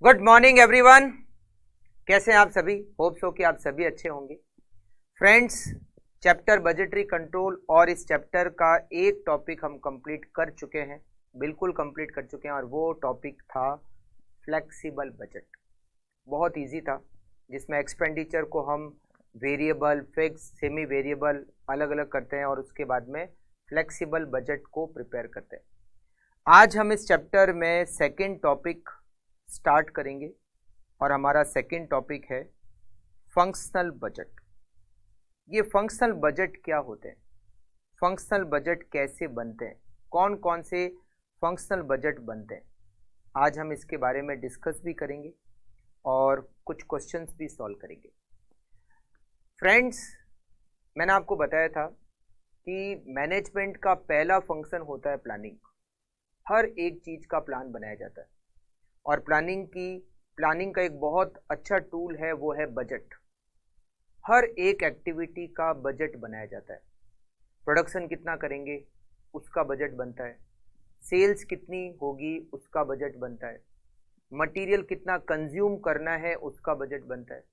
Good morning everyone. कैसे हैं आप सभी? होप सो कि आप सभी अच्छे होंगे। फ्रेंड्स, चैप्टर बजटरी कंट्रोल और इस चैप्टर का एक टॉपिक हम कंप्लीट कर चुके हैं, बिल्कुल कंप्लीट कर चुके हैं, और वो टॉपिक था फ्लेक्सिबल बजट। बहुत इजी था, जिसमें एक्सपेंडिचर को हम वेरिएबल, फिक्स, सेमी वेरिएबल अलग अलग करते हैं और उसके बाद में फ्लेक्सिबल बजट को प्रिपेयर करते हैं। आज हम इस चैप्टर में सेकेंड टॉपिक स्टार्ट करेंगे और हमारा सेकेंड टॉपिक है फंक्शनल बजट। ये फंक्शनल बजट क्या होते हैं, फंक्शनल बजट कैसे बनते हैं, कौन कौन से फंक्शनल बजट बनते हैं, आज हम इसके बारे में डिस्कस भी करेंगे और कुछ क्वेश्चंस भी सॉल्व करेंगे। फ्रेंड्स, मैंने आपको बताया था कि मैनेजमेंट का पहला फंक्शन होता है प्लानिंग। हर एक चीज़ का प्लान बनाया जाता है और प्लानिंग का एक बहुत अच्छा टूल है, वो है बजट। हर एक एक्टिविटी का बजट बनाया जाता है। प्रोडक्शन कितना करेंगे उसका बजट बनता है, सेल्स कितनी होगी उसका बजट बनता है, मटेरियल कितना कंज्यूम करना है उसका बजट बनता है,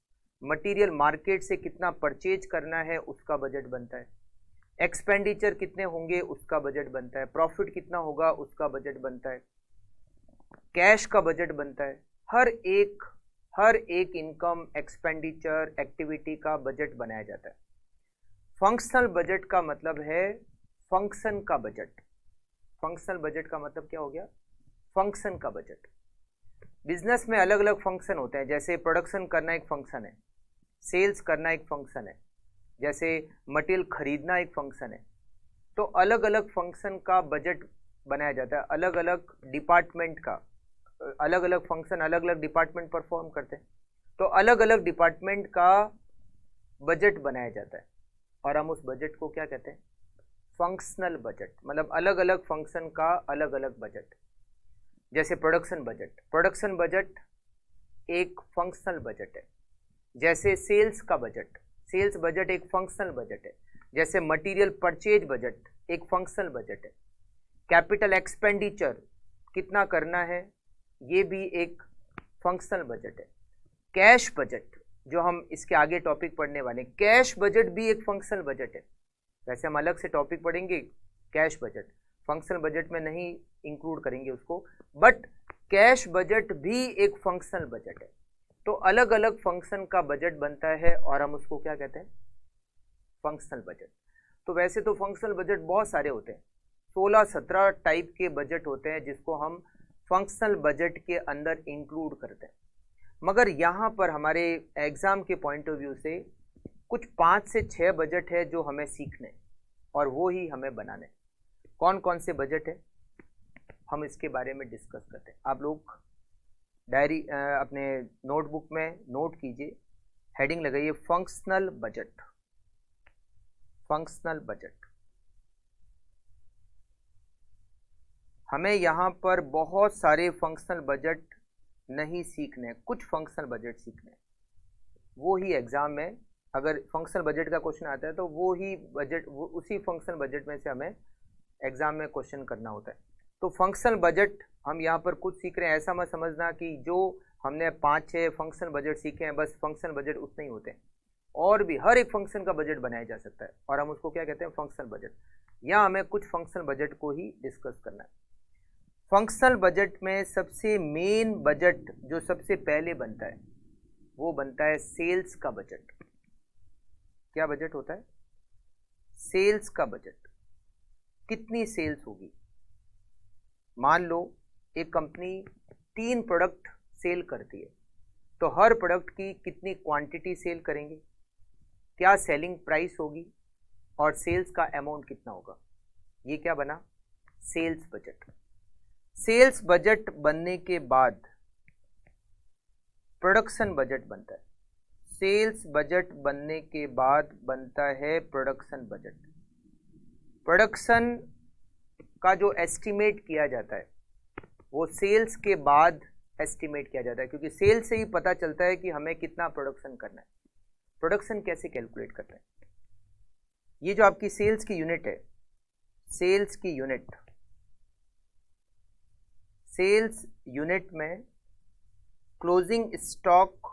मटेरियल मार्केट से कितना परचेज करना है उसका बजट बनता है, एक्सपेंडिचर कितने होंगे उसका बजट बनता है, प्रॉफिट कितना होगा उसका बजट बनता है, कैश का बजट बनता है। हर एक इनकम, एक्सपेंडिचर, एक्टिविटी का बजट बनाया जाता है। फंक्शनल बजट का मतलब है फंक्शन का बजट। फंक्शनल बजट का मतलब क्या हो गया? फंक्शन का बजट। बिजनेस में अलग अलग फंक्शन होते हैं, जैसे प्रोडक्शन करना एक फंक्शन है, सेल्स करना एक फंक्शन है, जैसे मटेरियल खरीदना एक फंक्शन है। तो अलग अलग फंक्शन का बजट बनाया जाता है, अलग अलग डिपार्टमेंट का। अलग अलग फंक्शन अलग अलग डिपार्टमेंट परफॉर्म करते हैं, तो अलग अलग डिपार्टमेंट का बजट बनाया जाता है और हम उस बजट को क्या कहते हैं? Functional budget. मतलब अलग अलग फंक्शन का अलग अलग बजट। जैसे प्रोडक्शन बजट एक फंक्शनल बजट है। जैसे सेल्स बजट एक फंक्शनल बजट है। जैसे मटेरियल परचेज बजट एक फंक्शनल बजट है। कैपिटल एक्सपेंडिचर कितना करना है, ये भी एक फंक्शनल बजट है। कैश बजट, जो हम इसके आगे टॉपिक पढ़ने वाले हैं, कैश बजट भी एक फंक्शनल बजट है। वैसे हम अलग से टॉपिक पढ़ेंगे कैश बजट, फंक्शनल बजट में नहीं इंक्लूड करेंगे उसको, बट कैश बजट भी एक फंक्शनल बजट है। तो अलग अलग फंक्शन का बजट बनता है और हम उसको क्या कहते हैं? Functional budget. तो वैसे तो फंक्शनल बजट बहुत सारे होते हैं, 16-17 टाइप के बजट होते हैं जिसको हम फंक्शनल बजट के अंदर इंक्लूड करते हैं। मगर यहाँ पर हमारे एग्जाम के पॉइंट ऑफ व्यू से कुछ 5 से 6 बजट है जो हमें सीखने और वो ही हमें बनाने। कौन कौन से बजट है हम इसके बारे में डिस्कस करते हैं। आप लोग डायरी अपने नोटबुक में नोट कीजिए, हेडिंग लगाइए फंक्शनल बजट। Functional budget. हमें यहाँ पर बहुत सारे फंक्शनल बजट नहीं सीखने, कुछ फंक्शनल बजट सीखने। वो ही एग्जाम में अगर फंक्शनल बजट का क्वेश्चन आता है तो वो ही बजट, वो उसी फंक्शनल बजट में से हमें एग्जाम में क्वेश्चन करना होता है। तो फंक्शनल बजट हम यहाँ पर कुछ सीख रहे हैं, ऐसा मत समझना कि जो हमने 5-6 फंक्शनल बजट सीखे हैं बस फंक्शनल बजट उतने ही होते हैं। और भी हर एक फंक्शन का बजट बनाया जा सकता है और हम उसको क्या कहते हैं? Functional budget. यहाँ हमें कुछ फंक्शनल बजट को ही डिस्कस करना है। फंक्शनल बजट में सबसे मेन बजट जो सबसे पहले बनता है वो बनता है सेल्स का बजट। क्या बजट होता है? सेल्स का बजट। कितनी सेल्स होगी? मान लो एक कंपनी 3 प्रोडक्ट सेल करती है, तो हर प्रोडक्ट की कितनी क्वांटिटी सेल करेंगे, क्या सेलिंग प्राइस होगी और सेल्स का अमाउंट कितना होगा। ये क्या बना? Sales budget. सेल्स बजट बनने के बाद प्रोडक्शन बजट बनता है। सेल्स बजट बनने के बाद बनता है प्रोडक्शन बजट। प्रोडक्शन का जो एस्टिमेट किया जाता है वो सेल्स के बाद एस्टिमेट किया जाता है, क्योंकि सेल्स से ही पता चलता है कि हमें कितना प्रोडक्शन करना है। प्रोडक्शन कैसे कैलकुलेट करते हैं? ये जो आपकी सेल्स की यूनिट है, सेल्स की यूनिट, सेल्स यूनिट में closing stock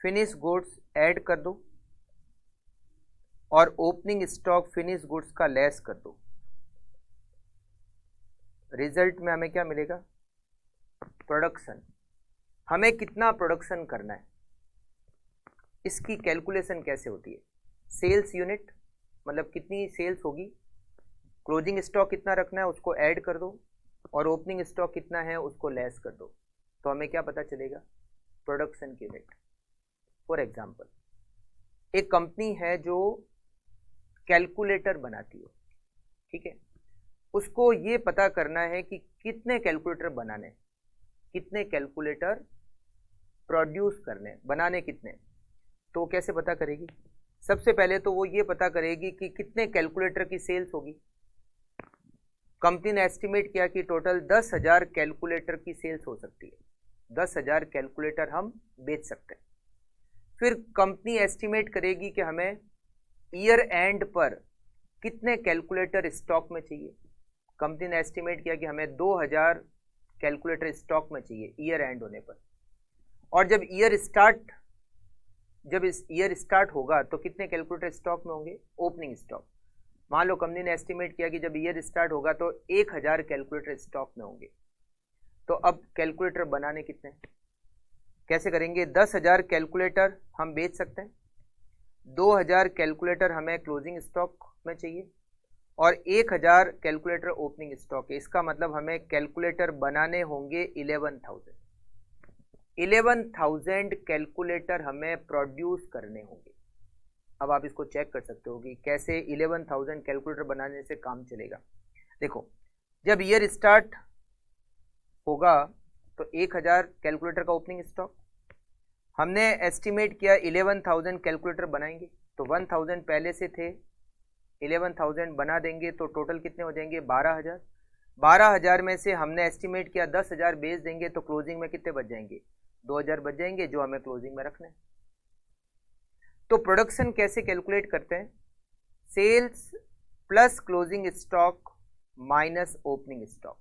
finish goods add कर दो और ओपनिंग स्टॉक फिनिश गुड्स का लेस कर दो। रिजल्ट में हमें क्या मिलेगा? प्रोडक्शन। हमें कितना प्रोडक्शन करना है, इसकी कैलकुलेशन कैसे होती है? सेल्स यूनिट, मतलब कितनी सेल्स होगी, क्लोजिंग स्टॉक कितना रखना है उसको ऐड कर दो और ओपनिंग स्टॉक कितना है उसको लेस कर दो, तो हमें क्या पता चलेगा? प्रोडक्शन की यूनिट। फॉर एग्जांपल, एक कंपनी है जो कैलकुलेटर बनाती है, ठीक है, उसको ये पता करना है कि कितने कैलकुलेटर बनाने, कितने कैलकुलेटर प्रोड्यूस करने, बनाने कितने। तो कैसे पता करेगी? सबसे पहले तो वो ये पता करेगी कि कितने कैलकुलेटर की सेल्स होगी। कंपनी ने एस्टिमेट किया कि टोटल 10,000 कैलकुलेटर की सेल्स हो सकती है, 10,000 कैलकुलेटर हम बेच सकते हैं। फिर कंपनी एस्टिमेट करेगी कि हमें ईयर एंड पर कितने कैलकुलेटर स्टॉक में चाहिए। कंपनी ने एस्टिमेट किया कि हमें 2,000 कैलकुलेटर स्टॉक में चाहिए ईयर एंड होने पर। और जब इस ईयर स्टार्ट होगा तो कितने कैलकुलेटर स्टॉक में होंगे? Opening stock. मान लो कंपनी ने एस्टिमेट किया कि जब ईयर स्टार्ट होगा तो 1,000 कैलकुलेटर स्टॉक में होंगे। तो अब कैलकुलेटर बनाने कितने, कैसे करेंगे? 10,000 कैलकुलेटर हम बेच सकते हैं, 2,000 कैलकुलेटर हमें क्लोजिंग स्टॉक में चाहिए और 1,000 कैलकुलेटर ओपनिंग स्टॉक है। इसका मतलब हमें कैलकुलेटर बनाने होंगे 11,000 कैलकुलेटर हमें प्रोड्यूस करने होंगे। अब आप इसको चेक कर सकते हो कि कैसे 11,000 कैलकुलेटर बनाने से काम चलेगा। देखो, जब ईयर स्टार्ट होगा तो 1,000 कैलकुलेटर का ओपनिंग स्टॉक, हमने एस्टिमेट किया 11,000 कैलकुलेटर बनाएंगे, तो 1,000 पहले से थे, 11,000 बना देंगे तो टोटल कितने हो जाएंगे? 12,000। 12,000 में से हमने एस्टिमेट किया 10,000 बेच देंगे तो क्लोजिंग में कितने बच जाएंगे? 2,000 बच जाएंगे, जो हमें क्लोजिंग में रखना है। तो प्रोडक्शन कैसे कैलकुलेट करते हैं? Sales plus closing stock minus opening stock.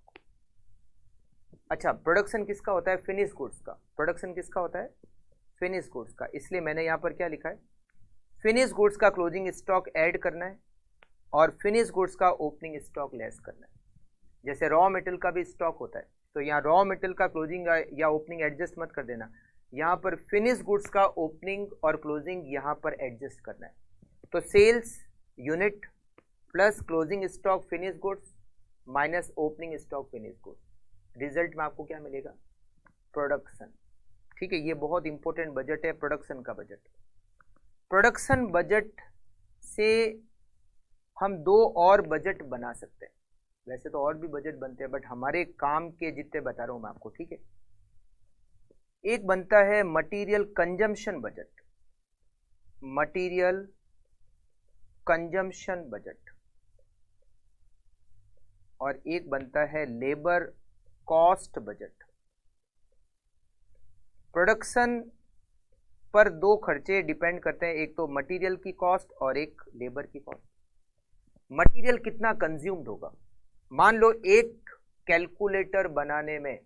अच्छा, प्रोडक्शन किसका होता है? फिनिश गुड्स का। प्रोडक्शन किसका होता है? फिनिश गुड्स का। इसलिए मैंने यहां पर क्या लिखा है? फिनिश गुड्स का क्लोजिंग स्टॉक ऐड करना है और फिनिश गुड्स का ओपनिंग स्टॉक लेस करना है। जैसे रॉ मटेरियल का भी स्टॉक होता है, तो यहाँ रॉ मटेरियल का क्लोजिंग या ओपनिंग एडजस्ट मत कर देना, यहाँ पर फिनिश गुड्स का ओपनिंग और क्लोजिंग यहाँ पर एडजस्ट करना है। तो sales unit plus closing stock finish goods minus opening stock finish goods, result में आपको क्या मिलेगा? प्रोडक्शन। ठीक है, ये बहुत इंपॉर्टेंट बजट है, प्रोडक्शन का बजट। प्रोडक्शन बजट से हम 2 और बजट बना सकते हैं। वैसे तो और भी बजट बनते हैं, बट हमारे काम के जितने बता रहा हूं मैं आपको, ठीक है। एक बनता है material consumption budget, material consumption budget, और एक बनता है लेबर कॉस्ट बजट। प्रोडक्शन पर 2 खर्चे डिपेंड करते हैं, एक तो मटेरियल की कॉस्ट और एक लेबर की कॉस्ट। मटेरियल कितना कंज्यूम्ड होगा? मान लो एक कैलकुलेटर बनाने में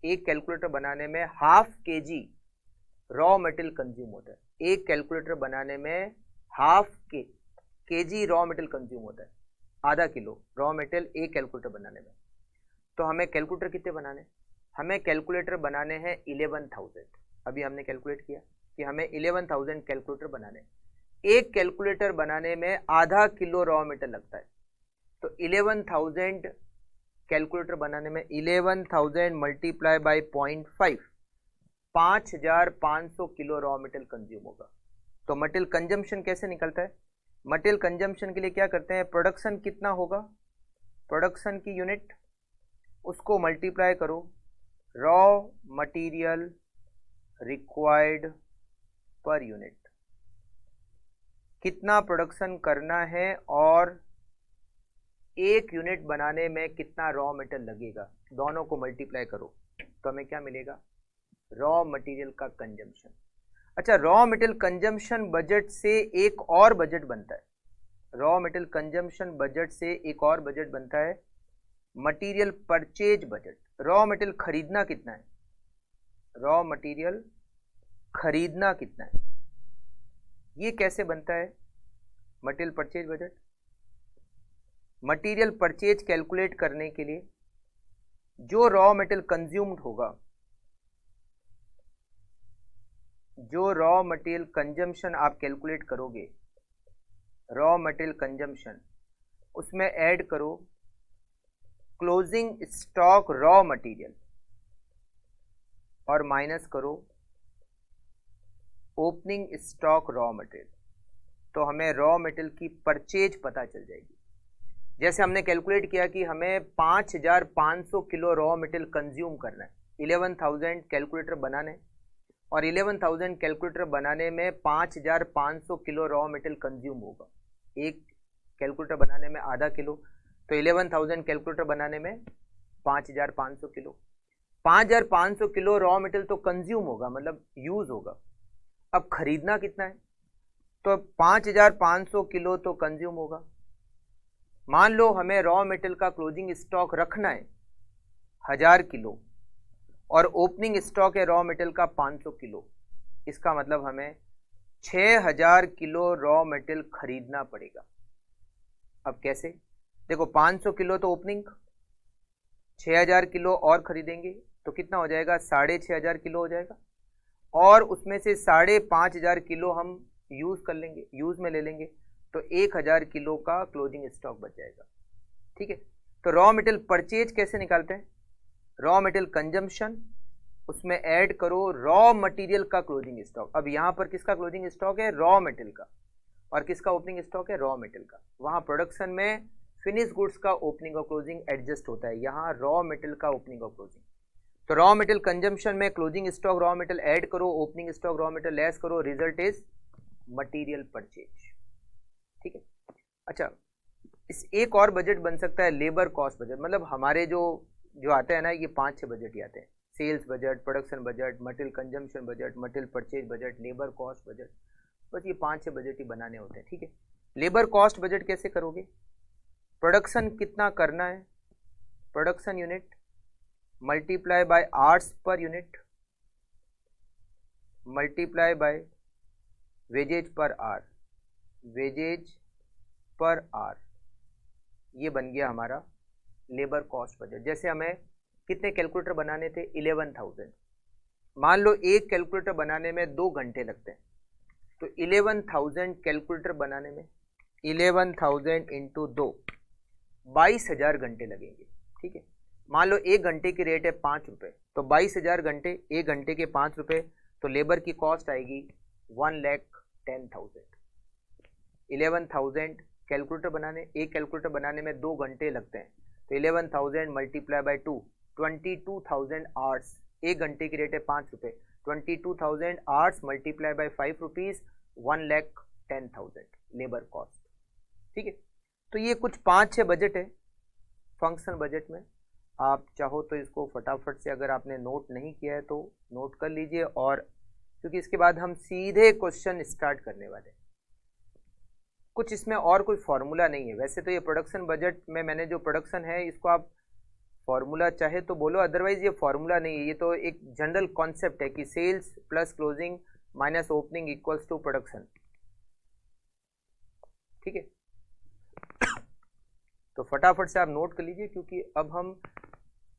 1/2 kg रॉ मटेरियल कंज्यूम होता है। एक कैलकुलेटर बनाने में 1/2 kg रॉ मटेरियल कंज्यूम होता है, आधा किलो रॉ मटेरियल एक कैलकुलेटर बनाने में। तो हमें कैलकुलेटर कितने बनाने? हमें कैलकुलेटर बनाने हैं 11,000। अभी हमने कैलकुलेट किया कि हमें 11,000 कैलकुलेटर बनाने। एक कैलकुलेटर बनाने में आधा किलो रॉ मटेरियल लगता है, तो 11,000 कैलकुलेटर बनाने में 11,000 multiply by 0.5, 5,500 kilo raw material consume होगा। तो मटेरियल कंजम्पशन कैसे निकलता है? मटेरियल कंजम्पशन के लिए क्या करते हैं? प्रोडक्शन कितना होगा, प्रोडक्शन की यूनिट, उसको मल्टीप्लाई करो raw material required per unit, कितना प्रोडक्शन करना है और एक यूनिट बनाने में कितना रॉ मटेरियल लगेगा, दोनों को मल्टीप्लाई करो तो हमें क्या मिलेगा? रॉ मटेरियल का कंजम्पशन। अच्छा, रॉ मटेरियल कंजम्पशन बजट से एक और बजट बनता है, रॉ मटेरियल कंजम्पशन बजट से एक और बजट बनता है material purchase budget. Raw material खरीदना कितना है? रॉ मटेरियल खरीदना कितना है। ये कैसे बनता है, material purchase budget. Material purchase calculate करने के लिए जो रॉ मटेरियल कंज्यूम्ड होगा, जो रॉ मटेरियल कंजम्पशन आप कैलकुलेट करोगे, रॉ मटेरियल कंजम्पशन, उसमें ऐड करो क्लोजिंग स्टॉक रॉ मटेरियल और माइनस करो ओपनिंग स्टॉक रॉ मटेरियल, तो हमें रॉ मटेरियल की परचेज पता चल जाएगी। जैसे हमने कैलकुलेट किया कि हमें 5500 किलो रॉ मटेरियल कंज्यूम करना है, 11,000 कैलकुलेटर बनाने, और 11,000 कैलकुलेटर बनाने में 5500 किलो रॉ मटेरियल कंज्यूम होगा। एक कैलकुलेटर बनाने में आधा किलो, तो 11,000 कैलकुलेटर बनाने में 5500 किलो। 5500 किलो रॉ मटेरियल तो कंज्यूम होगा, मतलब यूज होगा। अब खरीदना कितना है, तो 5500 किलो तो कंज्यूम होगा। मान लो हमें रॉ मटेरियल का क्लोजिंग स्टॉक रखना है 1000 किलो और ओपनिंग स्टॉक है रॉ मटेरियल का 500 किलो। इसका मतलब हमें 6000 किलो रॉ मटेरियल खरीदना पड़ेगा। अब कैसे, देखो 500 किलो तो ओपनिंग, 6000 किलो और खरीदेंगे तो कितना हो जाएगा, 6500 किलो हो जाएगा, और उसमें से 5500 किलो हम यूज कर लेंगे, यूज में ले लेंगे, तो 1000 किलो का क्लोजिंग स्टॉक बच जाएगा। ठीक है, तो रॉ मटेरियल परचेज कैसे निकालते हैं, रॉ मटेरियल कंजम्पशन, उसमें ऐड करो रॉ मटेरियल का क्लोजिंग स्टॉक। अब यहां पर किसका क्लोजिंग स्टॉक है, रॉ मटेरियल का, और किसका ओपनिंग स्टॉक है, रॉ मटेरियल का। वहां प्रोडक्शन में फिनिश गुड्स का ओपनिंग और क्लोजिंग एडजस्ट होता है, यहाँ रॉ मटेरियल का ओपनिंग और क्लोजिंग। तो रॉ मटेरियल कंजम्पशन में closing stock raw material add करो, opening stock raw material less करो, रिजल्ट इज मटेरियल परचेज। ठीक है, अच्छा इस एक और बजट बन सकता है लेबर कॉस्ट बजट। मतलब हमारे जो आते हैं ना, ये 5-6 बजट ही आते हैं, sales budget, production budget, material consumption budget, material purchase budget, labour cost budget, बस ये 5-6 बजट ही बनाने होते हैं। ठीक है, लेबर कॉस्ट बजट कैसे करोगे, प्रोडक्शन कितना करना है, production unit multiply by hours per unit multiply by wages per hour, wages per hour, ये बन गया हमारा लेबर कॉस्ट बजट। जैसे हमें कितने कैलकुलेटर बनाने थे, 11,000, मान लो एक कैलकुलेटर बनाने में 2 घंटे लगते हैं, तो 11,000 कैलकुलेटर बनाने में 11,000 इंटू 2, 22,000 घंटे लगेंगे। ठीक है, मान लो एक घंटे की रेट है 5 रुपये, तो 22,000 घंटे, एक घंटे के 5 रुपये, तो लेबर की कॉस्ट आएगी 1,10,000। 11,000 कैलकुलेटर बनाने, एक कैलकुलेटर बनाने में 2 घंटे लगते हैं, तो 11,000 मल्टीप्लाई बाई 2, 22,000 आवर्स, एक घंटे की रेट है 5 रुपये, 22,000 hours multiply by 5 rupees, 1,10,000 labour cost. ठीक है, तो ये कुछ 5-6 बजट है फंक्शनल बजट में। आप चाहो तो इसको फटाफट से, अगर आपने नोट नहीं किया है तो नोट कर लीजिए, और क्योंकि इसके बाद हम सीधे क्वेश्चन स्टार्ट करने वाले हैं। कुछ इसमें और कोई फॉर्मूला नहीं है। वैसे तो ये प्रोडक्शन बजट में मैंने जो प्रोडक्शन है इसको आप फॉर्मूला चाहे तो बोलो, अदरवाइज ये फॉर्मूला नहीं है, ये तो एक जनरल कॉन्सेप्ट है कि sales plus closing minus opening equals to production. ठीक है, तो फटाफट से आप नोट कर लीजिए, क्योंकि अब हम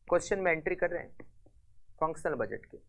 क्वेश्चन में एंट्री कर रहे हैं फंक्शनल बजट के।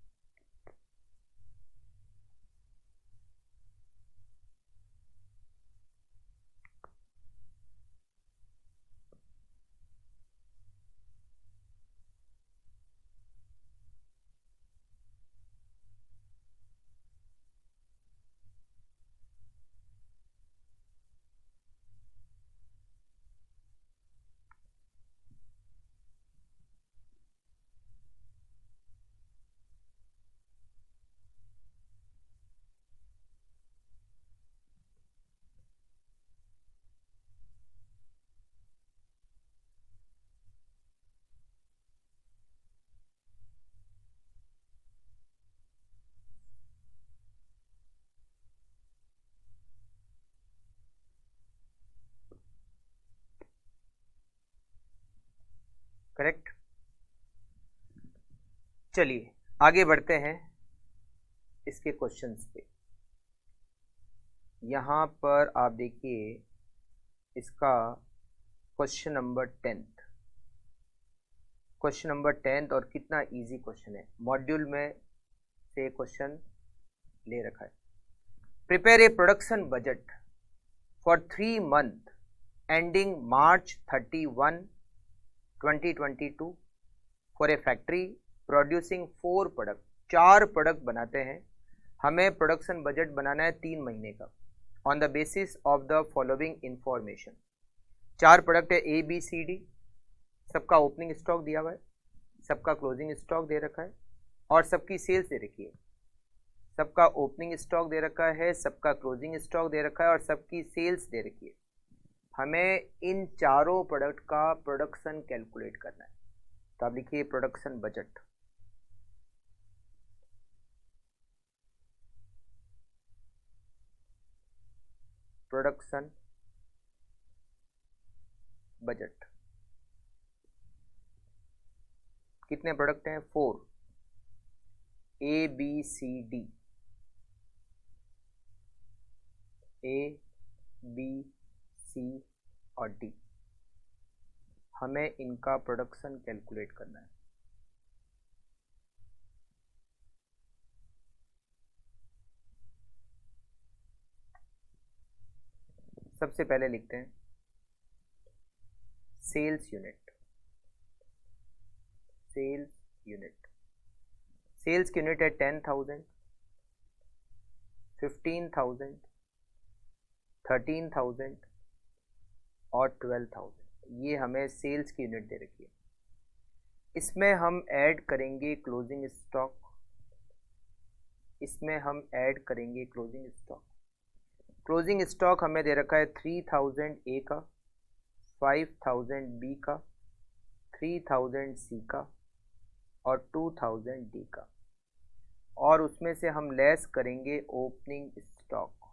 करेक्ट, चलिए आगे बढ़ते हैं इसके क्वेश्चंस पे। यहाँ पर आप देखिए इसका question number 10th, question number 10th, और कितना इजी क्वेश्चन है, मॉड्यूल में से क्वेश्चन ले रखा है। Prepare a production budget for 3 month ending March 31, 2022 for a factory producing 4 product. 4 product बनाते हैं, हमें प्रोडक्शन बजट बनाना है 3 महीने का on the basis of the following information. 4 product है ए बी सी डी, सबका ओपनिंग स्टॉक दिया हुआ है, सबका क्लोजिंग स्टॉक दे रखा है और सबकी सेल्स दे रखी है। सबका ओपनिंग स्टॉक दे रखा है, सबका क्लोजिंग स्टॉक दे रखा है और सबकी सेल्स दे रखी है। हमें इन चारों प्रोडक्ट का प्रोडक्शन कैलकुलेट करना है। तो आप लिखिए प्रोडक्शन बजट। प्रोडक्शन बजट कितने प्रोडक्ट हैं? 4, A B C D, A B C और डी। हमें इनका प्रोडक्शन कैलकुलेट करना है। सबसे पहले लिखते हैं sales unit. Sales unit, sales की यूनिट है 10,000, 15,000, 13,000 और 12,000। ये हमें सेल्स की यूनिट दे रखी है। इसमें हम ऐड करेंगे क्लोजिंग स्टॉक, इसमें हम ऐड करेंगे क्लोजिंग स्टॉक। क्लोजिंग स्टॉक हमें दे रखा है 3,000 ए का, 5,000 बी का, 3,000 सी का और 2,000 डी का, और उसमें से हम लेस करेंगे ओपनिंग स्टॉक।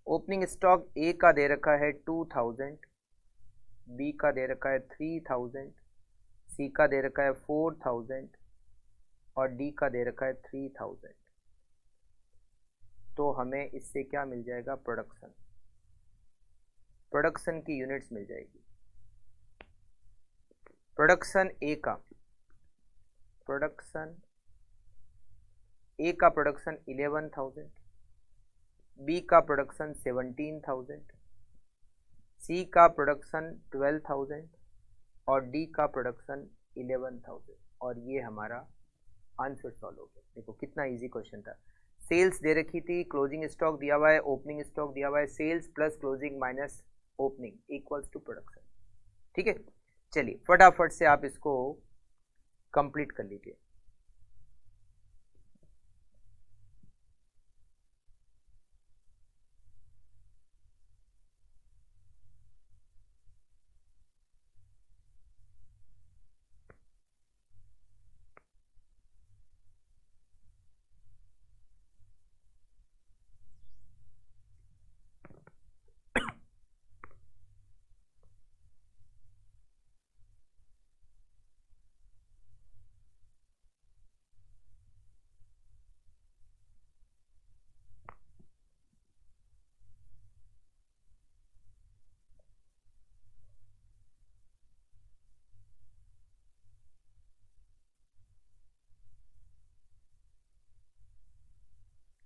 ओपनिंग स्टॉक ए का दे रखा है 2,000, बी का दे रखा है 3,000, सी का दे रखा है 4,000 और डी का दे रखा है 3,000। तो हमें इससे क्या मिल जाएगा? प्रोडक्शन। प्रोडक्शन की यूनिट्स मिल जाएगी। प्रोडक्शन ए का, प्रोडक्शन ए का प्रोडक्शन 11,000, बी का प्रोडक्शन 17,000, सी का प्रोडक्शन 12,000 और डी का प्रोडक्शन 11,000। और ये हमारा आंसर सॉल्व हो गया। देखो कितना इजी क्वेश्चन था। सेल्स दे रखी थी, क्लोजिंग स्टॉक दिया हुआ है, ओपनिंग स्टॉक दिया हुआ है, sales plus closing minus opening equals to production. ठीक है, चलिए फटाफट से आप इसको कंप्लीट कर लीजिए।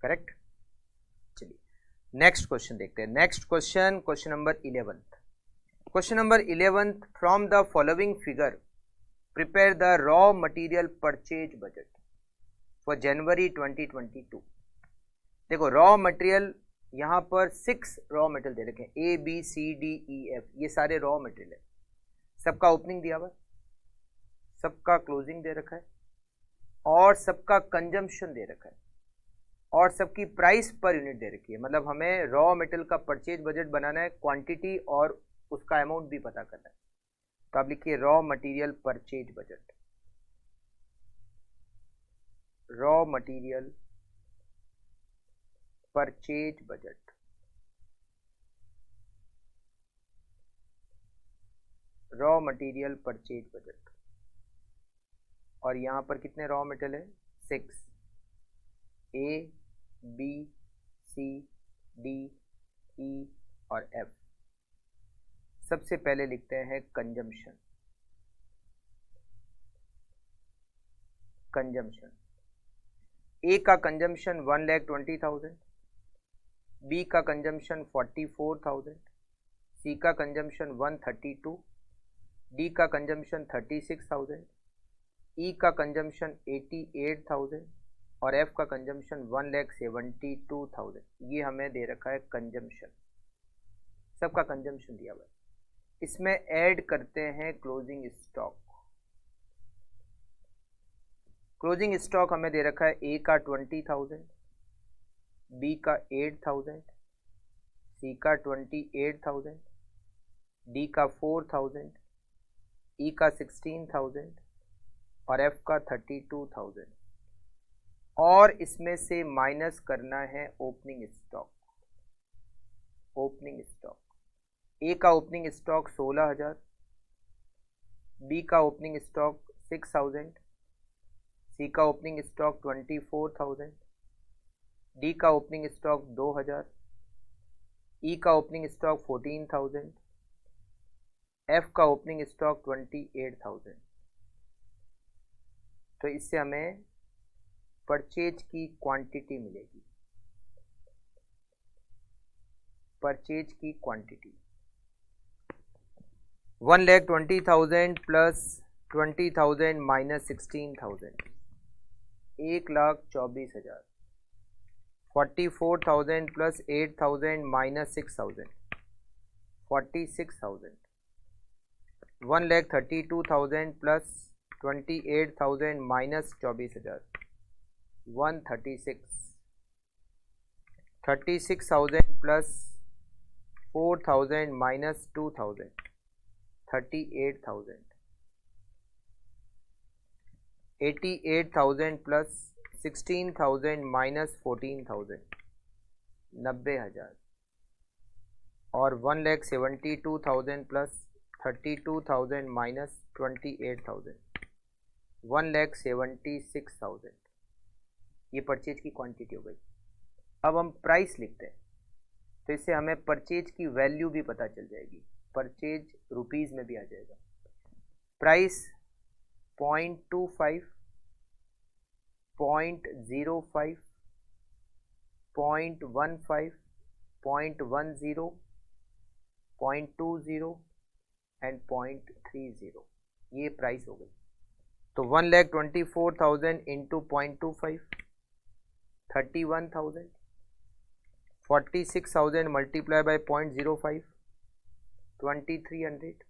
करेक्ट। चलिए नेक्स्ट क्वेश्चन देखते हैं। Next question, question number 11th। Question number 11th, from the following figure prepare the raw material purchase budget for January 2022। देखो रॉ मटेरियल यहाँ पर 6 रॉ मटेरियल दे रखे हैं, A B C D E F, ये सारे रॉ मटेरियल है। सबका ओपनिंग दिया हुआ है, सबका क्लोजिंग दे रखा है और सबका कंजम्पशन दे रखा है और सबकी प्राइस पर यूनिट दे रखी है। मतलब हमें रॉ मटेरियल का परचेज बजट बनाना है, क्वांटिटी और उसका अमाउंट भी पता करना है। तो आप लिखिए raw material purchase budget. Raw material purchase budget, raw material purchase budget. और यहाँ पर कितने रॉ मेटल है? 6, A, B, C, D, E और F। सबसे पहले लिखते हैं कंजम्पशन। A का कंजम्पशन 1,20,000, B का कंजम्पशन 44,000, C का कंजम्पशन 132, D का कंजम्पशन 36,000, E का कंजम्पशन 88,000 और F का कंजम्पशन 1,72,000। ये हमें दे रखा है कंजम्पशन, सबका कंजम्पशन दिया हुआ है। इसमें ऐड करते हैं क्लोजिंग स्टॉक। क्लोजिंग स्टॉक हमें दे रखा है A का 20,000, B का 8,000, C का 28,000, D का 4,000, E का 16,000 और F का 32,000। और इसमें से माइनस करना है opening stock. Opening stock, A का ओपनिंग स्टॉक 16,000, B का ओपनिंग स्टॉक 6,000, C का ओपनिंग स्टॉक 24,000, D का ओपनिंग स्टॉक 2,000, E का ओपनिंग स्टॉक 14,000, F का ओपनिंग स्टॉक 28,000। तो इससे हमें परचेज की क्वांटिटी मिलेगी। परचेज की quantity 1,20,000 plus 20,000 minus 16,000, 1,24,000। 44,000 plus 8,000 minus 6,000, 46,000। 1,32,000 plus 28,000 minus 24,000, 136। 36,000 plus 4,000 minus 2,000, 38,000। 88,000 plus 16,000 minus 14,000, 90,000। और 1,72,000 प्लस 32,000 माइनस 28,000, 1,76,000। ये परचेज की क्वांटिटी हो गई। अब हम प्राइस लिखते हैं, तो इससे हमें परचेज की वैल्यू भी पता चल जाएगी। परचेज रुपीस में भी आ जाएगा। Price 0.25, 0.05, 0.15, 0.10, 0.20 and 0.30। ये प्राइस हो गई। तो 1,24,000 into 0.25, 31,000। 46,000 multiply by 0.05, 2,300।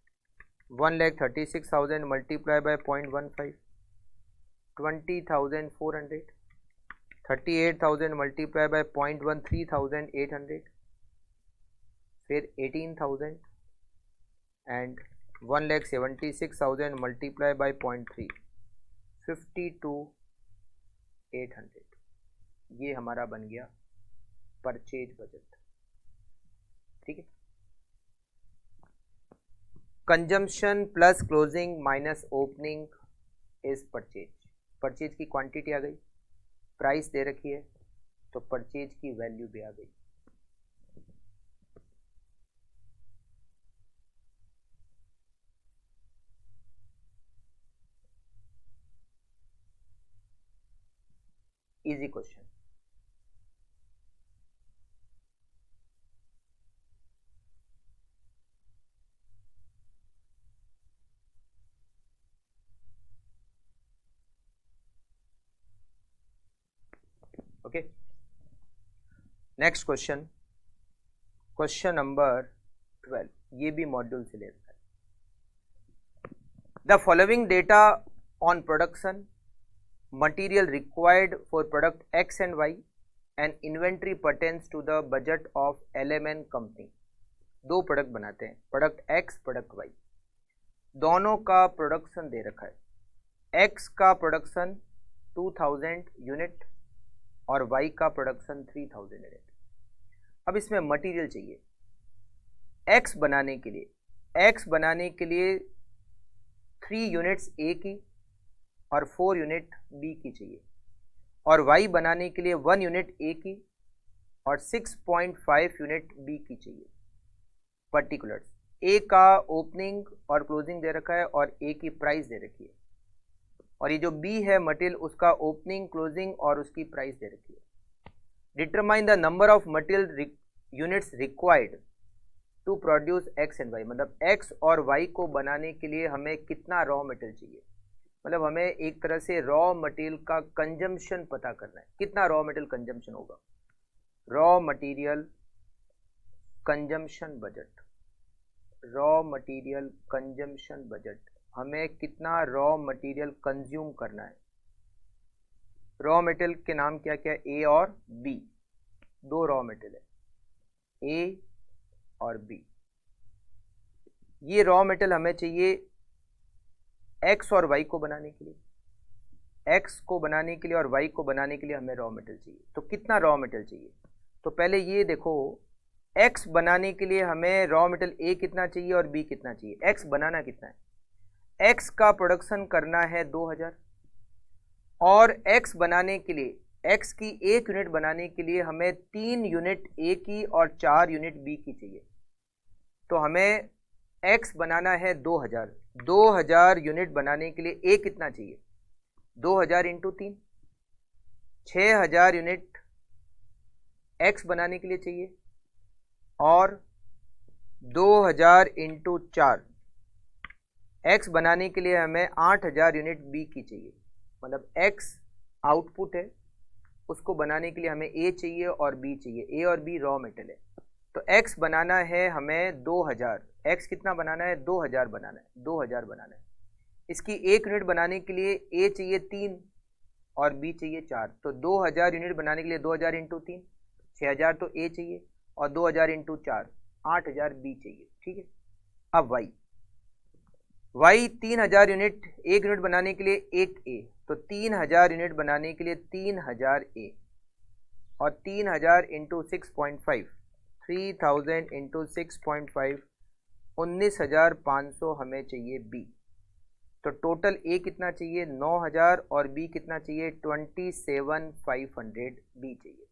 1,36,000 multiply by 0.15, 20,400। 38,000 multiply by 0.13, 3,800। फिर 18,000 एंड 1,76,000 मल्टीप्लाई बाय 0.3, 52,800। ये हमारा बन गया परचेज बजट। ठीक है। Consumption plus closing minus opening is purchase. Purchase की क्वांटिटी आ गई, प्राइस दे रखी है, तो परचेज की वैल्यू भी आ गई। Easy question. Okay, next question, question number 12। ये भी मॉड्यूल से ले रखा है। The following data on production material required for product X and Y and inventory pertains to the budget of LMN company. दो प्रोडक्ट बनाते हैं, प्रोडक्ट X, प्रोडक्ट Y। दोनों का प्रोडक्शन दे रखा है। X का प्रोडक्शन 2000 यूनिट और Y का प्रोडक्शन 3000 यूनिट। अब इसमें मटेरियल चाहिए X बनाने के लिए। 3 यूनिट्स A की और 4 यूनिट बी की चाहिए, और वाई बनाने के लिए 1 यूनिट ए की और 6.5 यूनिट बी की चाहिए। पर्टिकुलर्स, ए का ओपनिंग और क्लोजिंग दे रखा है और ए की प्राइस दे रखी है, और ये जो बी है मटेरियल, उसका ओपनिंग, क्लोजिंग और उसकी प्राइस दे रखी है। Determine the number of material units required to produce X and Y, मतलब एक्स और वाई को बनाने के लिए हमें कितना रॉ मटेरियल चाहिए, मतलब हमें एक तरह से रॉ मटेरियल का कंजम्पशन पता करना है, कितना रॉ मटेरियल कंजम्पशन होगा। Raw material consumption budget, raw material consumption budget, हमें कितना रॉ मटेरियल कंज्यूम करना है। रॉ मटेरियल के नाम क्या क्या, ए और बी, दो रॉ मटेरियल है, ए और बी। ये रॉ मटेरियल हमें चाहिए एक्स और वाई को बनाने के लिए, एक्स को बनाने के लिए और वाई को बनाने के लिए हमें रॉ मटेरियल चाहिए। तो कितना रॉ मटेरियल चाहिए, तो पहले ये देखो, एक्स बनाने के लिए हमें रॉ मटेरियल ए कितना चाहिए और बी कितना चाहिए। एक्स बनाना कितना है, एक्स का प्रोडक्शन करना है 2000, और एक्स बनाने के लिए, एक्स की 1 यूनिट बनाने के लिए हमें 3 यूनिट ए की और 4 यूनिट बी की चाहिए। तो हमें एक्स बनाना है 2000, 2000 यूनिट बनाने के लिए ए कितना चाहिए, 2000 इंटू 3, 6000 यूनिट एक्स बनाने के लिए चाहिए, और 2000 इंटू 4 एक्स बनाने के लिए हमें 8000 यूनिट बी की चाहिए। मतलब एक्स आउटपुट है, उसको बनाने के लिए हमें ए चाहिए और बी चाहिए, ए और बी रॉ मेटेरियल है। तो एक्स बनाना है हमें 2000, एक्स कितना बनाना है, 2000 बनाना है, 2000 बनाना है। इसकी 1 यूनिट बनाने के लिए ए चाहिए 3 और बी चाहिए 4, तो 2000 यूनिट बनाने के लिए 2000 इंटू 3, 6000 तो ए चाहिए, और 2000 इंटू 4 8000 बी चाहिए। ठीक है। अब वाई, वाई 3000 यूनिट, 1 यूनिट बनाने के लिए 1 ए, तो 3000 यूनिट बनाने के लिए 3000 ए, और 3000 इंटू 6.5, 3000 इंटू 6.5 19500 हमें चाहिए बी। तो टोटल ए कितना चाहिए 9000 और बी कितना चाहिए 27500 बी चाहिए।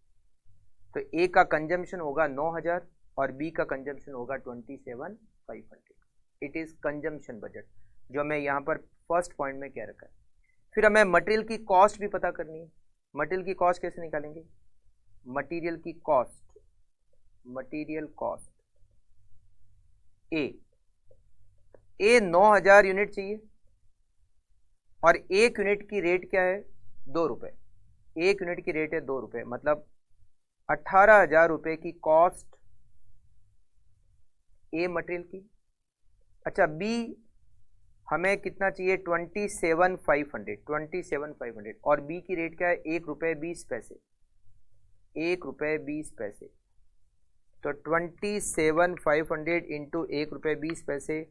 तो ए का कंजम्पशन होगा 9000 और बी का कंजम्पशन होगा 27500। इट इज कंजम्पशन बजट, जो हमें यहाँ पर फर्स्ट पॉइंट में क्या रखा है। फिर हमें मटेरियल की कॉस्ट भी पता करनी है। मटेरियल की कॉस्ट कैसे निकालेंगे, मटेरियल की कॉस्ट, मटेरियल कॉस्ट ए 9000 यूनिट चाहिए, और 1 यूनिट की रेट क्या है 2 रुपये, 1 यूनिट की रेट है 2 रुपये, मतलब 18000 रुपये की कॉस्ट ए मटेरियल की। अच्छा, बी हमें कितना चाहिए 27500, 27500, और बी की रेट क्या है 1 रुपये 20 पैसे, 1 रुपये 20 पैसे। तो 27500 इंटू 1 रुपये 20 पैसे,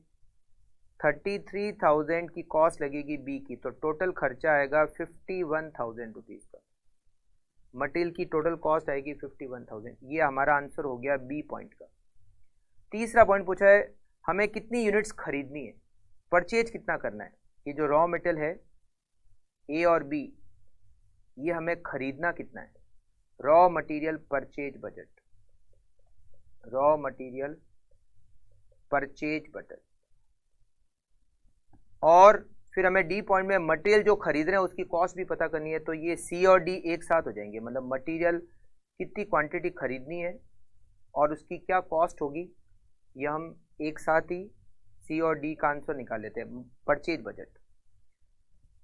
33000 की कॉस्ट लगेगी बी की। तो टोटल खर्चा आएगा 51000 रुपीज़ का, मटेरियल की टोटल कॉस्ट आएगी 51000। ये हमारा आंसर हो गया बी पॉइंट का। तीसरा पॉइंट पूछा है हमें कितनी यूनिट्स खरीदनी है, परचेज कितना करना है। ये जो रॉ मटेरियल है ए और बी, ये हमें खरीदना कितना है, raw material purchase budget, raw material purchase budget. और फिर हमें डी पॉइंट में मटेरियल जो खरीद रहे हैं उसकी कॉस्ट भी पता करनी है। तो ये सी और डी एक साथ हो जाएंगे, मतलब मटेरियल कितनी क्वांटिटी खरीदनी है और उसकी क्या कॉस्ट होगी, ये हम एक साथ ही सी और डी का आंसर निकाल लेते हैं। Purchase budget,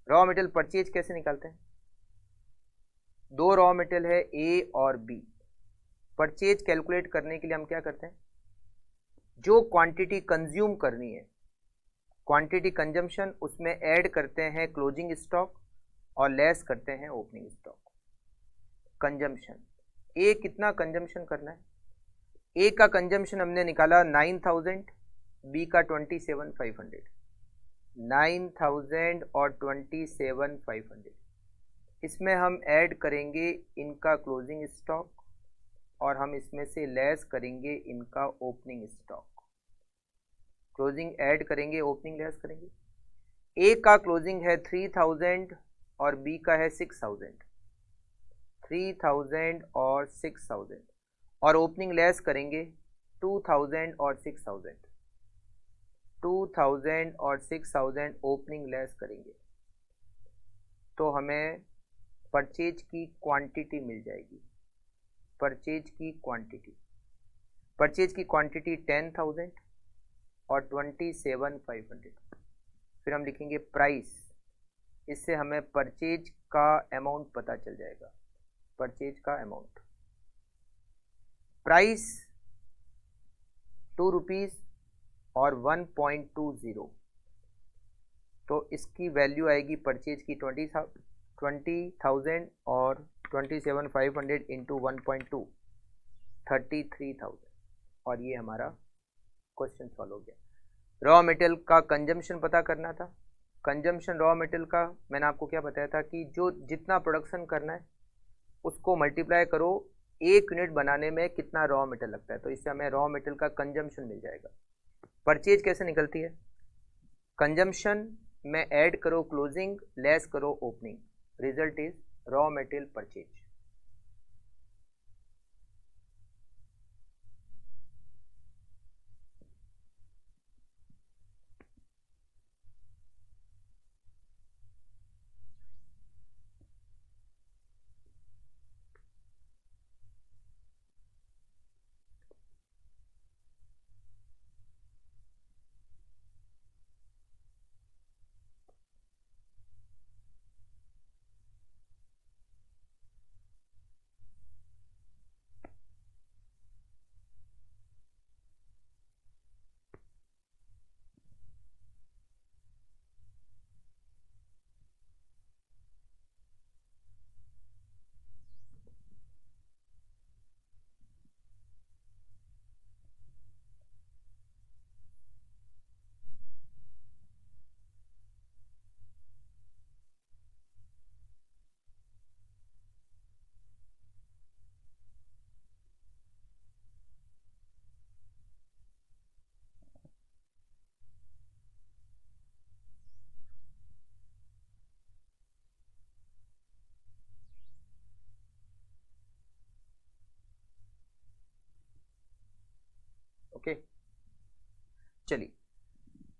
raw material purchase कैसे निकालते हैं, दो रॉ मटेरियल है ए और बी। परचेज कैलकुलेट करने के लिए हम क्या करते हैं, जो क्वांटिटी कंज्यूम करनी है, क्वांटिटी कंजम्पशन, उसमें ऐड करते हैं क्लोजिंग स्टॉक और लेस करते हैं ओपनिंग स्टॉक। कंजम्पशन, ए कितना कंजम्पशन करना है, ए का कंजम्पशन हमने निकाला 9000, बी का 27500, 9000 और 27500। इसमें हम ऐड करेंगे इनका क्लोजिंग स्टॉक और हम इसमें से लेस करेंगे इनका ओपनिंग स्टॉक। क्लोजिंग ऐड करेंगे, ओपनिंग लेस करेंगे। ए का क्लोजिंग है 3000 और बी का है 6000, 3000 और 6000, और ओपनिंग लेस करेंगे 2000 और 6000, 2000 और 6000 ओपनिंग लेस करेंगे तो हमें परचेज की क्वांटिटी मिल जाएगी। परचेज की क्वांटिटी 10,000 और 27,500। फिर हम लिखेंगे प्राइस, इससे हमें परचेज का अमाउंट पता चल जाएगा। परचेज का अमाउंट, प्राइस 2 रुपीज़ और 1.20, तो इसकी वैल्यू आएगी परचेज की 20,000 और 27,500 इंटू 1.2, 33,000। और ये हमारा क्वेश्चन सॉल्व हो गया। रॉ मटेरियल का कंजम्पशन पता करना था। कंजम्पशन रॉ मटेरियल का मैंने आपको क्या बताया था कि जो जितना प्रोडक्शन करना है उसको मल्टीप्लाई करो 1 यूनिट बनाने में कितना रॉ मटेरियल लगता है, तो इससे हमें रॉ मटेरियल का कंजम्पशन मिल जाएगा। परचेज कैसे निकलती है? कंजम्पशन में ऐड करो क्लोजिंग, लेस करो opening, result is raw material purchase. Okay, चलिए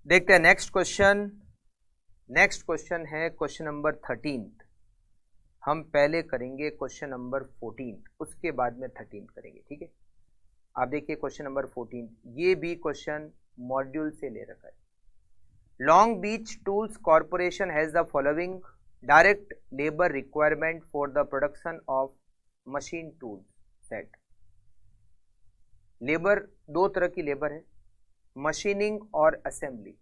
देखते हैं नेक्स्ट क्वेश्चन। नेक्स्ट क्वेश्चन है क्वेश्चन नंबर 13। हम पहले करेंगे क्वेश्चन नंबर 14, उसके बाद में 13 करेंगे, ठीक है। आप देखिए क्वेश्चन नंबर 14, ये भी क्वेश्चन मॉड्यूल से ले रखा है। Long Beach tools corporation has the following direct labour requirement for the production of machine tool set. Labour, दो तरह की लेबर है, मशीनिंग और असेंबली।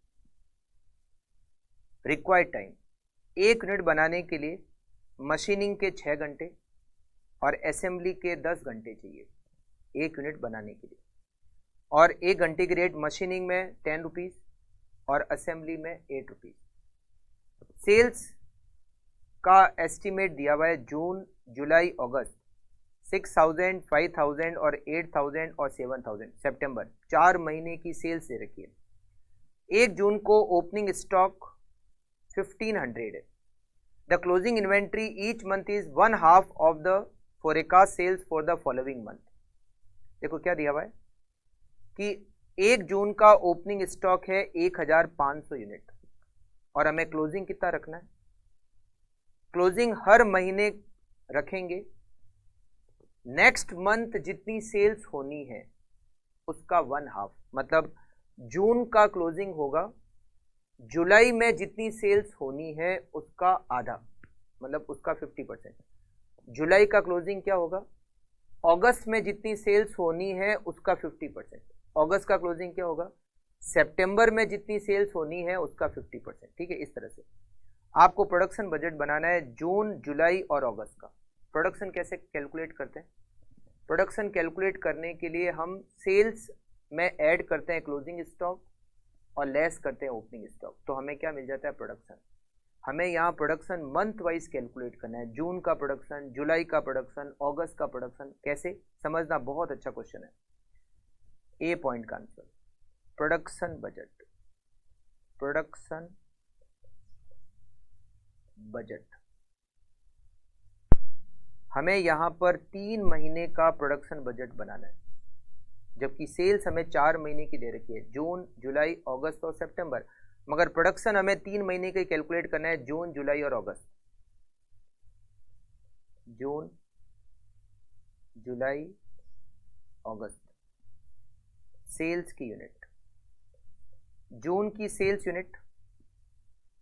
रिक्वायर्ड टाइम, 1 यूनिट बनाने के लिए मशीनिंग के 6 घंटे और असेंबली के 10 घंटे चाहिए 1 यूनिट बनाने के लिए। और 1 घंटे की रेट मशीनिंग में 10 रुपीज़ और असेंबली में 8 रुपीज़। सेल्स का एस्टीमेट दिया हुआ है जून, जुलाई, अगस्त, 6,000, 5,000 और 8,000 और 7,000। सितंबर, 4 महीने की सेल्स दे रखी है। 1 जून को ओपनिंग स्टॉक 1500 है। The closing inventory each month is 1/2 of the forecast sales for the following month. देखो क्या दिया हुआ है कि 1 जून का ओपनिंग स्टॉक है 1,500 यूनिट और हमें क्लोजिंग कितना रखना है? क्लोजिंग हर महीने रखेंगे। नेक्स्ट मंथ जितनी सेल्स होनी है उसका 1/2, मतलब जून का क्लोजिंग होगा, जुलाई में जितनी सेल्स होनी है उसका आधा, मतलब उसका 50%। जुलाई का क्लोजिंग क्या होगा? अगस्त में जितनी सेल्स होनी है उसका 50%। अगस्त का क्लोजिंग क्या होगा? सितंबर में जितनी सेल्स होनी है उसका 50%। ठीक है, इस तरह से आपको प्रोडक्शन बजट बनाना है जून, जुलाई और अगस्त का। प्रोडक्शन कैसे कैलकुलेट करते हैं? प्रोडक्शन कैलकुलेट करने के लिए हम सेल्स में ऐड करते हैं क्लोजिंग स्टॉक और लेस करते हैं ओपनिंग स्टॉक, तो हमें क्या मिल जाता है? प्रोडक्शन। हमें यहाँ प्रोडक्शन मंथ वाइज कैलकुलेट करना है, जून का प्रोडक्शन, जुलाई का प्रोडक्शन, अगस्त का प्रोडक्शन। कैसे समझना, बहुत अच्छा क्वेश्चन है। ए पॉइंट का answer production budget. Production budget. हमें यहाँ पर 3 महीने का प्रोडक्शन बजट बनाना है, जबकि सेल्स हमें 4 महीने की दे रखी है, जून, जुलाई, अगस्त और सितंबर, मगर प्रोडक्शन हमें 3 महीने का कैलकुलेट करना है, जून, जुलाई और अगस्त। जून, जुलाई, अगस्त। सेल्स की यूनिट, जून की सेल्स यूनिट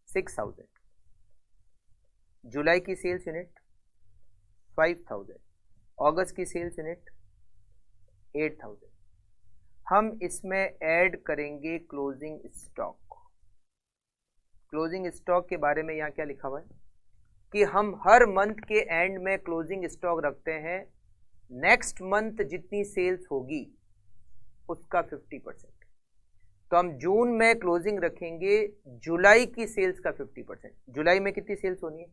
6000, जुलाई की सेल्स यूनिट 5000, अगस्त की सेल्स यूनिट 8000। हम इसमें ऐड करेंगे क्लोजिंग स्टॉक। क्लोजिंग स्टॉक के बारे में यहाँ क्या लिखा हुआ है कि हम हर मंथ के एंड में क्लोजिंग स्टॉक रखते हैं, नेक्स्ट मंथ जितनी सेल्स होगी उसका 50%। तो हम जून में क्लोजिंग रखेंगे जुलाई की सेल्स का 50%। जुलाई में कितनी सेल्स होनी है?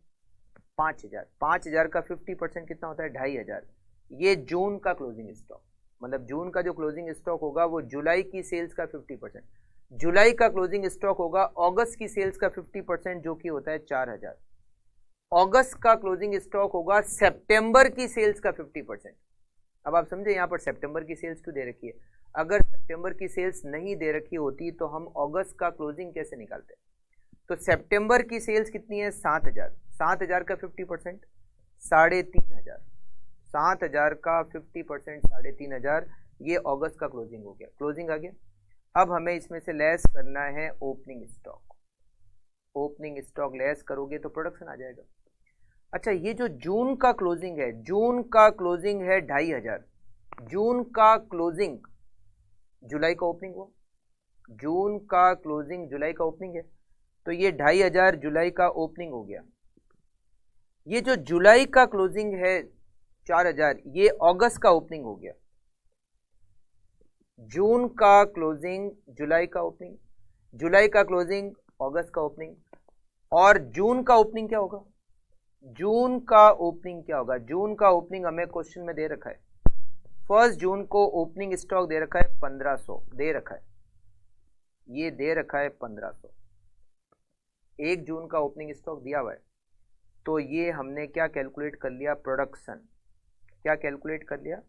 5000। 5000 का 50% कितना होता है? 2500। ये जून का क्लोजिंग स्टॉक, मतलब जून का जो क्लोजिंग स्टॉक होगा वो जुलाई की सेल्स का 50%। जुलाई का क्लोजिंग स्टॉक होगा अगस्त की सेल्स का 50%, जो कि होता है 4000। अगस्त का क्लोजिंग स्टॉक होगा सितंबर की सेल्स का 50%। अब आप समझे यहाँ पर सितंबर की सेल्स क्यों दे रखी है? अगर सितंबर की सेल्स नहीं दे रखी होती तो हम अगस्त का क्लोजिंग कैसे निकालते? तो सितंबर की सेल्स कितनी है? 7000। 7000 का 50% 3500। 7000 का 50% 3500, ये अगस्त का क्लोजिंग हो गया। क्लोजिंग आ गया। अब हमें इसमें से लेस करना है opening stock. Opening stock less करोगे तो प्रोडक्शन आ जाएगा। अच्छा, ये जो जून का क्लोजिंग है, जून का क्लोजिंग है 2500। जून का क्लोजिंग जुलाई का ओपनिंग हुआ, जून का क्लोजिंग जुलाई का ओपनिंग है, तो ये 2500 जुलाई का ओपनिंग हो गया। ये जो जुलाई का क्लोजिंग है 4000, ये अगस्त का ओपनिंग हो गया। जून का क्लोजिंग जुलाई का ओपनिंग, जुलाई का क्लोजिंग अगस्त का ओपनिंग, और जून का ओपनिंग क्या होगा? जून का ओपनिंग क्या होगा? जून का ओपनिंग हमें क्वेश्चन में दे रखा है। 1 जून को ओपनिंग स्टॉक दे रखा है 1500, दे रखा है, ये दे रखा है 1500। 1 जून का ओपनिंग स्टॉक दिया हुआ है, तो ये हमने क्या कैलकुलेट कर लिया? प्रोडक्शन। क्या कैलकुलेट कर लिया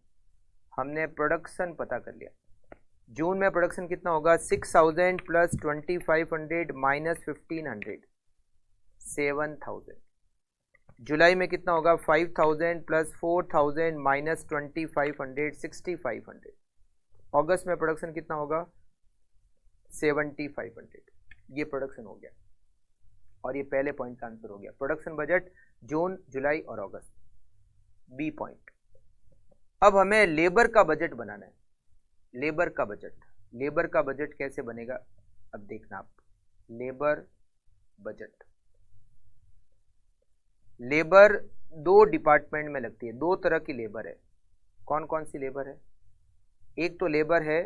हमने? प्रोडक्शन पता कर लिया। जून में प्रोडक्शन कितना होगा? 6000 प्लस 2500 माइनस 1500, 7000। जुलाई में कितना होगा? 5000 प्लस 4000 माइनस 2500, 6500। अगस्त में प्रोडक्शन कितना होगा? 7500। ये प्रोडक्शन हो गया, और ये पहले पॉइंट का आंसर हो गया। प्रोडक्शन बजट जून, जुलाई और अगस्त, बी पॉइंट। अब हमें लेबर का बजट बनाना है। लेबर का बजट, लेबर का बजट कैसे बनेगा अब देखना आप। लेबर बजट, लेबर 2 डिपार्टमेंट में लगती है। 2 तरह की लेबर है। कौन कौन सी लेबर है? एक तो लेबर है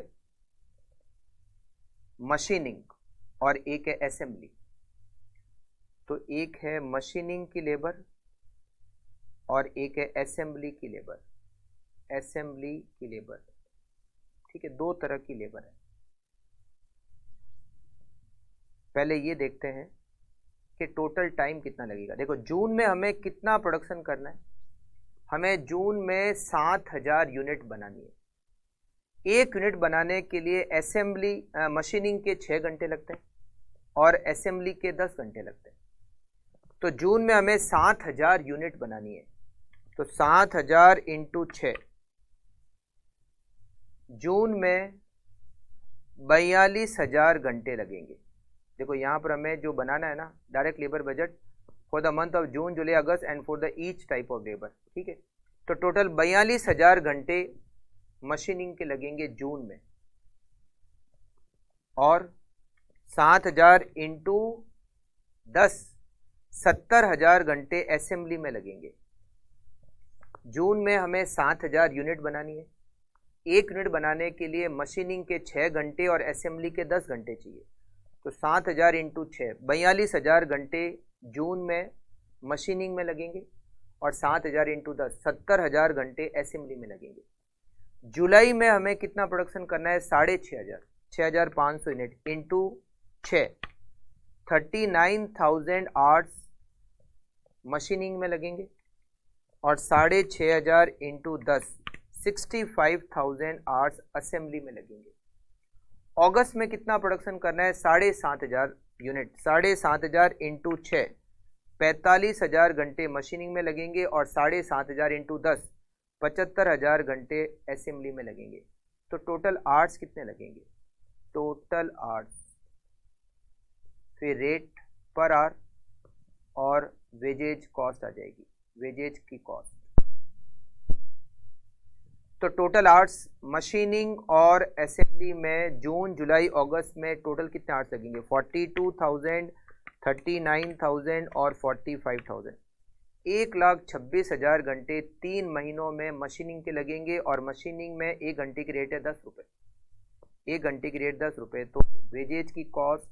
मशीनिंग और एक है असेंबली। तो एक है मशीनिंग की लेबर और एक है असेंबली की लेबर। असेंबली की लेबर, ठीक है, 2 तरह की लेबर है। पहले ये देखते हैं कि टोटल टाइम कितना लगेगा। देखो, जून में हमें कितना प्रोडक्शन करना है? हमें जून में 7000 यूनिट बनानी है। 1 यूनिट बनाने के लिए असेंबली मशीनिंग के 6 घंटे लगते हैं और असेंबली के 10 घंटे लगते हैं। तो जून में हमें 7000 यूनिट बनानी है, तो 7000 इंटू 6, जून में 42000 घंटे लगेंगे। देखो यहाँ पर हमें जो बनाना है ना, direct labour budget for the month of June, July, August and for the each type of labour, ठीक है। तो टोटल 42000 घंटे मशीनिंग के लगेंगे जून में, और 7000 इंटू 10, 70000 घंटे असेंबली में लगेंगे। जून में हमें 7000 यूनिट बनानी है। 1 यूनिट बनाने के लिए मशीनिंग के 6 घंटे और असेंबली के 10 घंटे चाहिए। तो 7000 इंटू 6, 42000 घंटे जून में मशीनिंग में लगेंगे, और 7000 इंटू 10, 70000 घंटे असेंबली में लगेंगे। जुलाई में हमें कितना प्रोडक्शन करना है? 6500, 6500 यूनिट इंटू 6, 39000 आवर्स मशीनिंग में लगेंगे और 6,500 इंटू 10 65,000 आवर्स असेंबली में लगेंगे। अगस्त में कितना प्रोडक्शन करना है? 7,500 यूनिट। 7,500 इंटू 6 45,000 घंटे मशीनिंग में लगेंगे और 7,500 इंटू 10 75,000 घंटे असेंबली में लगेंगे। तो टोटल आवर्स कितने लगेंगे? टोटल आवर्स, फिर रेट पर आवर और वेजेज कॉस्ट आ जाएगी, वेजेज की कॉस्ट। तो टोटल आवर्स मशीनिंग और असेंबली में जून जुलाई अगस्त में टोटल कितने आवर्स लगेंगे? 42,000, 39,000 और 45,000। 1,26,000 घंटे 3 महीनों में मशीनिंग के लगेंगे और मशीनिंग में 1 घंटे की रेट है 10 रुपये। 1 घंटे की रेट 10 रुपये, तो वेजेज की कॉस्ट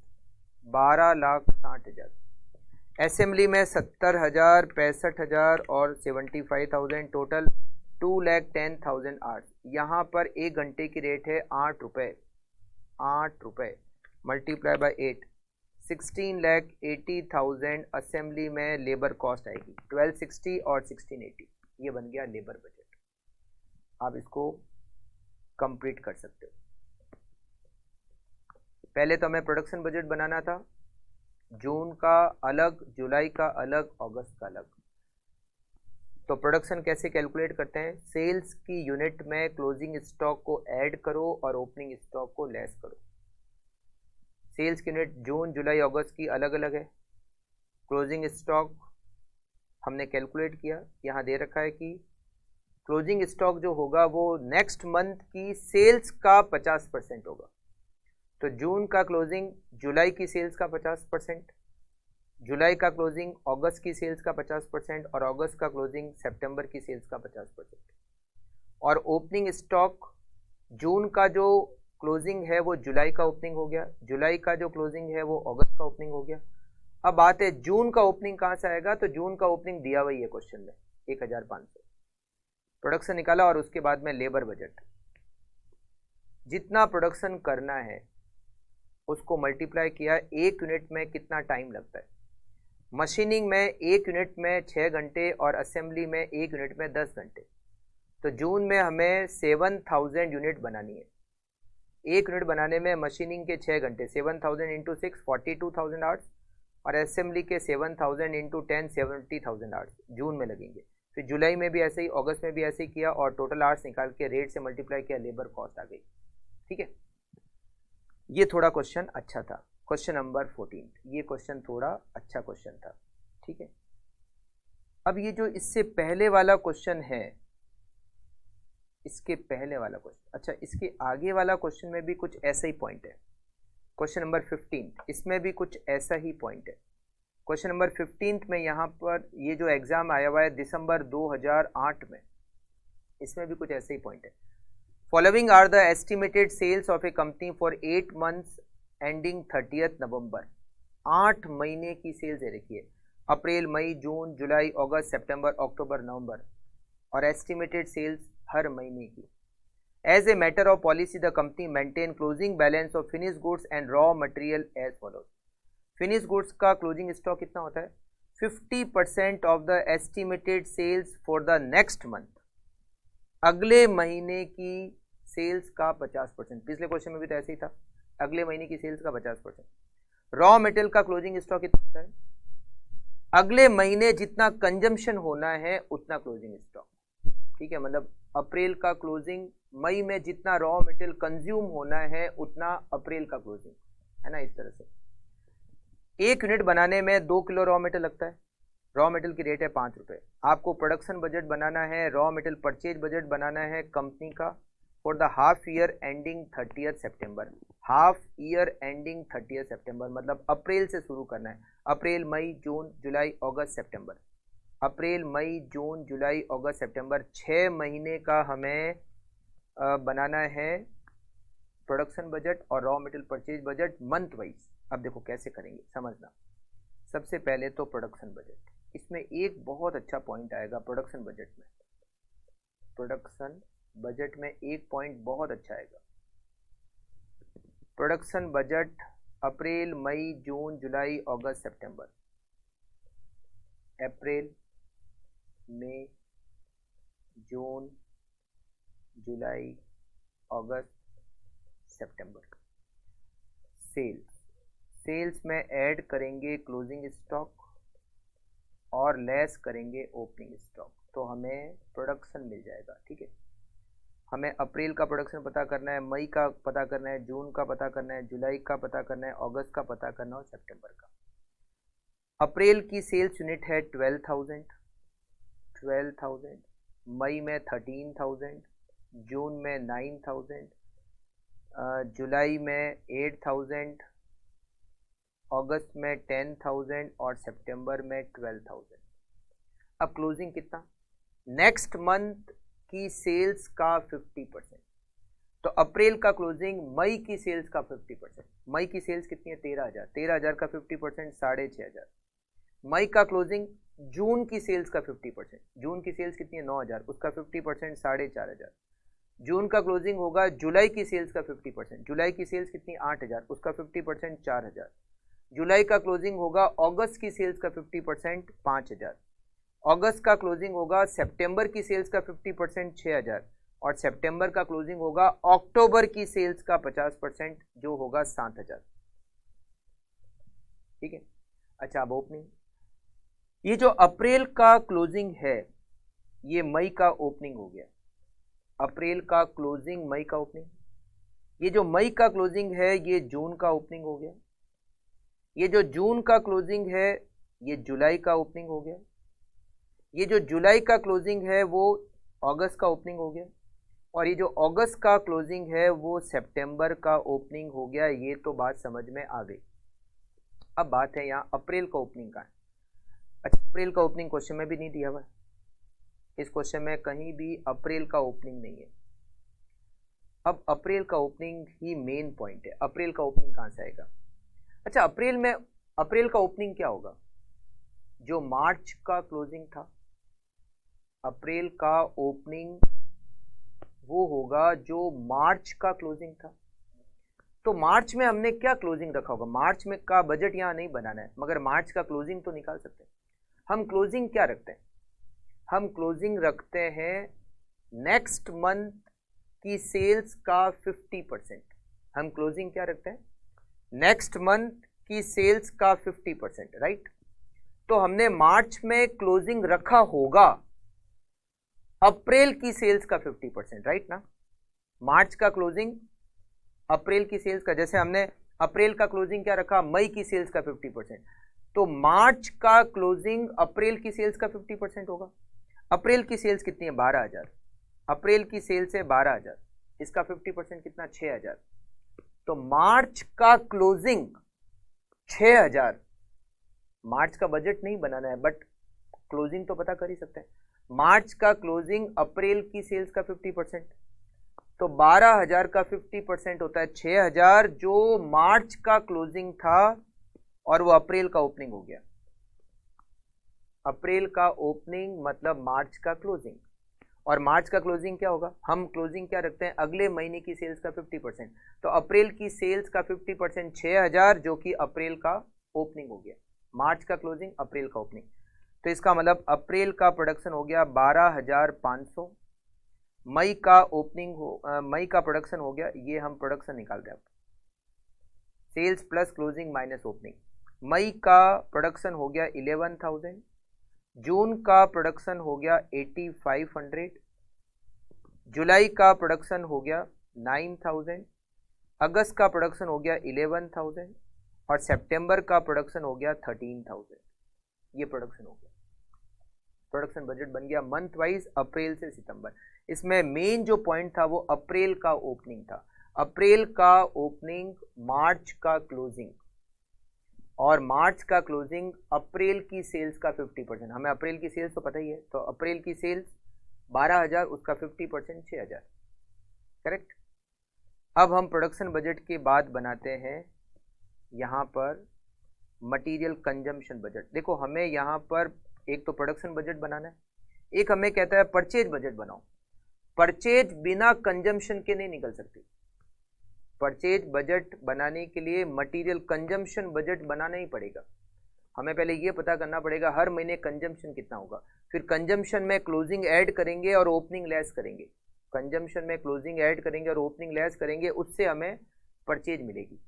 12,60,000। असेंबली में 70,000, 65,000 और 75,000, टोटल 2,10,000 आवर्स। यहाँ पर 1 घंटे की रेट है 8 रुपये। 8 रुपये मल्टीप्लाई बाय 8, 16,80,000 असेंबली में लेबर कॉस्ट आएगी। 1,260 और 1,680, ये बन गया लेबर बजट। आप इसको कंप्लीट कर सकते हो। पहले तो हमें प्रोडक्शन बजट बनाना था, जून का अलग, जुलाई का अलग, अगस्त का अलग। तो प्रोडक्शन कैसे कैलकुलेट करते हैं? सेल्स की यूनिट में क्लोजिंग स्टॉक को ऐड करो और ओपनिंग स्टॉक को लेस करो। सेल्स की यूनिट जून जुलाई अगस्त की अलग अलग है। क्लोजिंग स्टॉक हमने कैलकुलेट किया, यहाँ दे रखा है कि क्लोजिंग स्टॉक जो होगा वो नेक्स्ट मंथ की सेल्स का 50% होगा। तो जून का क्लोजिंग जुलाई की सेल्स का 50%, जुलाई का क्लोजिंग अगस्त की सेल्स का 50% और अगस्त का क्लोजिंग सितंबर की सेल्स का 50%। और ओपनिंग स्टॉक जून का जो क्लोजिंग है वो जुलाई का ओपनिंग हो गया, जुलाई का जो क्लोजिंग है वो अगस्त का ओपनिंग हो गया। अब बात है जून का ओपनिंग कहाँ से आएगा? तो जून का ओपनिंग दिया हुआ है क्वेश्चन में 1,500। प्रोडक्शन निकाला और उसके बाद में लेबर बजट, जितना प्रोडक्शन करना है उसको मल्टीप्लाई किया 1 यूनिट में कितना टाइम लगता है। मशीनिंग में 1 यूनिट में 6 घंटे और असेंबली में 1 यूनिट में 10 घंटे। तो जून में हमें 7,000 यूनिट बनानी है। 1 यूनिट बनाने में मशीनिंग के 6 घंटे, 7,000 इंटू 6 42,000 आवर्स, और असेंबली के 7,000 इंटू 10 70,000 आवर्स जून में लगेंगे। फिर जुलाई में भी ऐसे ही, अगस्त में भी ऐसे ही किया और टोटल आवर्स निकाल के रेट से मल्टीप्लाई किया, लेबर कॉस्ट आ गई। ठीक है, ये थोड़ा क्वेश्चन अच्छा था, क्वेश्चन नंबर 14। ये क्वेश्चन थोड़ा अच्छा क्वेश्चन था। ठीक है, अब ये जो इससे पहले वाला क्वेश्चन है, इसके पहले वाला क्वेश्चन, अच्छा इसके आगे वाला क्वेश्चन में भी कुछ ऐसा ही पॉइंट है। क्वेश्चन नंबर 15, इसमें भी कुछ ऐसा ही पॉइंट है। क्वेश्चन नंबर 15 में यहाँ पर ये जो एग्जाम आया हुआ है दिसंबर 2008 में, इसमें भी कुछ ऐसे ही पॉइंट है। Following are the estimated sales of a company for 8 months ending 30 November. 8 महीने की सेल्स है, देखिए अप्रैल, मई, जून, जुलाई, अगस्त, सितंबर, अक्टूबर, नवंबर, और एस्टिमेटेड सेल्स हर महीने की। As a matter of policy the company maintain closing balance of finish goods and raw material as follows. Finish goods का closing stock कितना होता है? 50% of the estimated sales for the next month. अगले महीने की सेल्स का 50%। पिछले question में भी तो ऐसे ही था, अगले महीने की सेल्स का 50%। रॉ मटेरियल का क्लोजिंग स्टॉक कितना होता है? अगले महीने जितना कंजम्पशन होना है उतना क्लोजिंग स्टॉक। ठीक है, मतलब अप्रैल का क्लोजिंग, मई में जितना रॉ मटेरियल कंज्यूम होना है उतना अप्रैल का क्लोजिंग, है ना। इस तरह से 1 यूनिट बनाने में 2 किलो रॉ मटेरियल लगता है। रॉ मटेरियल की रेट है 5 रुपये। आपको प्रोडक्शन बजट बनाना है, रॉ मटेरियल परचेज बजट बनाना है कंपनी का for the half year ending 30 September. Half year ending 30 सितंबर मतलब अप्रैल से शुरू करना है। अप्रैल, मई, जून, जुलाई, अगस्त, सितंबर। अप्रैल, मई, जून, जुलाई, अगस्त, सितंबर, 6 महीने का हमें बनाना है प्रोडक्शन बजट और raw material purchase budget month wise. अब देखो कैसे करेंगे, समझना। सबसे पहले तो प्रोडक्शन बजट, इसमें एक बहुत अच्छा पॉइंट आएगा प्रोडक्शन बजट में। प्रोडक्शन बजट में एक पॉइंट बहुत अच्छा आएगा। प्रोडक्शन बजट अप्रैल, मई, जून, जुलाई, अगस्त, सितंबर। अप्रैल, मई, जून, जुलाई, अगस्त, सितंबर। सेल्स में ऐड करेंगे क्लोजिंग स्टॉक और लेस करेंगे ओपनिंग स्टॉक, तो हमें प्रोडक्शन मिल जाएगा। ठीक है, हमें अप्रैल का प्रोडक्शन पता करना है, मई का पता करना है, जून का पता करना है, जुलाई का पता करना है, अगस्त का पता करना है और सितंबर का। अप्रैल की सेल्स यूनिट है 12,000, मई में 13,000, जून में 9,000, जुलाई में 8,000, अगस्त में 10,000 और सितंबर में 12,000। अब क्लोजिंग कितना? नेक्स्ट मंथ की सेल्स का 50%। तो अप्रैल का क्लोजिंग मई की सेल्स का 50%। मई की सेल्स कितनी है? 13,000। 13,000 का 50% 6,500। मई का क्लोजिंग जून की सेल्स का 50%। जून की सेल्स कितनी है? 9,000, उसका 50% 4,500। जून का क्लोजिंग होगा जुलाई की सेल्स का 50%। जुलाई की सेल्स कितनी? 8,000, उसका 50% 4,000। जुलाई का क्लोजिंग होगा अगस्त की सेल्स का 50% 5,000। अगस्त का क्लोजिंग होगा सितंबर की सेल्स का 50% 6,000 और सितंबर का क्लोजिंग होगा अक्टूबर की सेल्स का 50% जो होगा 7,000। ठीक है, अच्छा अब ओपनिंग। ये जो अप्रैल का क्लोजिंग है ये मई का ओपनिंग हो गया। अप्रैल का क्लोजिंग मई का ओपनिंग। ये जो मई का क्लोजिंग है ये जून का ओपनिंग हो गया। ये जो जून का क्लोजिंग है ये जुलाई का ओपनिंग हो गया। ये जो जुलाई का क्लोजिंग है वो अगस्त का ओपनिंग हो गया और ये जो अगस्त का क्लोजिंग है वो सितंबर का ओपनिंग हो गया। ये तो बात समझ में आ गई। अब बात है यहाँ अप्रैल का ओपनिंग का। अच्छा, अप्रैल का ओपनिंग क्वेश्चन में भी नहीं दिया हुआ। इस क्वेश्चन में कहीं भी अप्रैल का ओपनिंग नहीं है। अब अप्रैल का ओपनिंग ही मेन पॉइंट है। अप्रैल का ओपनिंग कहाँ से आएगा? अच्छा, अप्रैल का ओपनिंग क्या होगा? जो मार्च का क्लोजिंग था, अप्रैल का ओपनिंग वो होगा जो मार्च का क्लोजिंग था। तो मार्च में हमने क्या क्लोजिंग रखा होगा? मार्च में का बजट यहां नहीं बनाना है, मगर मार्च का क्लोजिंग तो निकाल सकते हैं। हम क्लोजिंग क्या रखते हैं? हम क्लोजिंग रखते हैं नेक्स्ट मंथ की सेल्स का 50%। हम क्लोजिंग क्या रखते हैं? नेक्स्ट मंथ की सेल्स का 50%, राइट। तो हमने मार्च में क्लोजिंग रखा होगा अप्रैल की सेल्स का 50%, राइट ना। मार्च का क्लोजिंग अप्रैल की सेल्स का, जैसे हमने अप्रैल का क्लोजिंग क्या रखा? मई की सेल्स का 50%। तो मार्च का क्लोजिंग अप्रैल की सेल्स का 50% होगा। अप्रैल की सेल्स कितनी है? 12,000। अप्रैल की सेल्स है 12,000, इसका 50% कितना? 6,000। तो मार्च का क्लोजिंग 6,000। मार्च का बजट नहीं बनाना है बट क्लोजिंग तो पता कर ही सकते हैं। मार्च का क्लोजिंग अप्रैल की सेल्स का 50%, तो 12,000 का 50% होता है 6,000 जो मार्च का क्लोजिंग था और वो अप्रैल का ओपनिंग हो गया। अप्रैल का ओपनिंग मतलब मार्च का क्लोजिंग। और मार्च का क्लोजिंग क्या होगा? हम क्लोजिंग क्या रखते हैं? अगले महीने की सेल्स का 50%। तो अप्रैल की सेल्स का 50% 6,000 जो कि अप्रैल का ओपनिंग हो गया। मार्च का क्लोजिंग अप्रैल का ओपनिंग। तो इसका मतलब अप्रैल का प्रोडक्शन हो गया 12,500। मई का मई का प्रोडक्शन हो गया, ये हम प्रोडक्शन निकालते हैं, sales plus closing minus opening. मई का प्रोडक्शन हो गया 11,000। जून का प्रोडक्शन हो गया 8,500। जुलाई का प्रोडक्शन हो गया 9,000। अगस्त का प्रोडक्शन हो गया 11,000 और सितंबर का प्रोडक्शन हो गया 13,000। ये प्रोडक्शन हो गया। प्रोडक्शन बजट बन गया मंथ वाइज अप्रैल से सितंबर। इसमें मेन जो पॉइंट था वो अप्रैल का ओपनिंग था। अप्रैल का ओपनिंग, मार्च का क्लोजिंग और मार्च का क्लोजिंग अप्रैल की सेल्स का 50%। हमें अप्रैल की सेल्स तो पता ही है, तो अप्रैल की सेल्स 12,000, उसका 50% 6,000, करेक्ट। अब हम प्रोडक्शन बजट के बाद बनाते हैं यहाँ पर मटेरियल कंजम्पशन बजट। देखो हमें यहाँ पर एक तो प्रोडक्शन बजट बनाना है, एक हमें कहता है परचेज बजट बनाओ। परचेज बिना कंजम्पशन के नहीं निकल सकती। परचेज बजट बनाने के लिए मटेरियल कंजम्पशन बजट बनाना ही पड़ेगा। हमें पहले ये पता करना पड़ेगा हर महीने कंजम्पशन कितना होगा, फिर कंजम्पशन में क्लोजिंग ऐड करेंगे और ओपनिंग लेस करेंगे, कंजम्पशन में क्लोजिंग ऐड करेंगे और ओपनिंग लेस करेंगे, उससे हमें परचेज मिलेगी।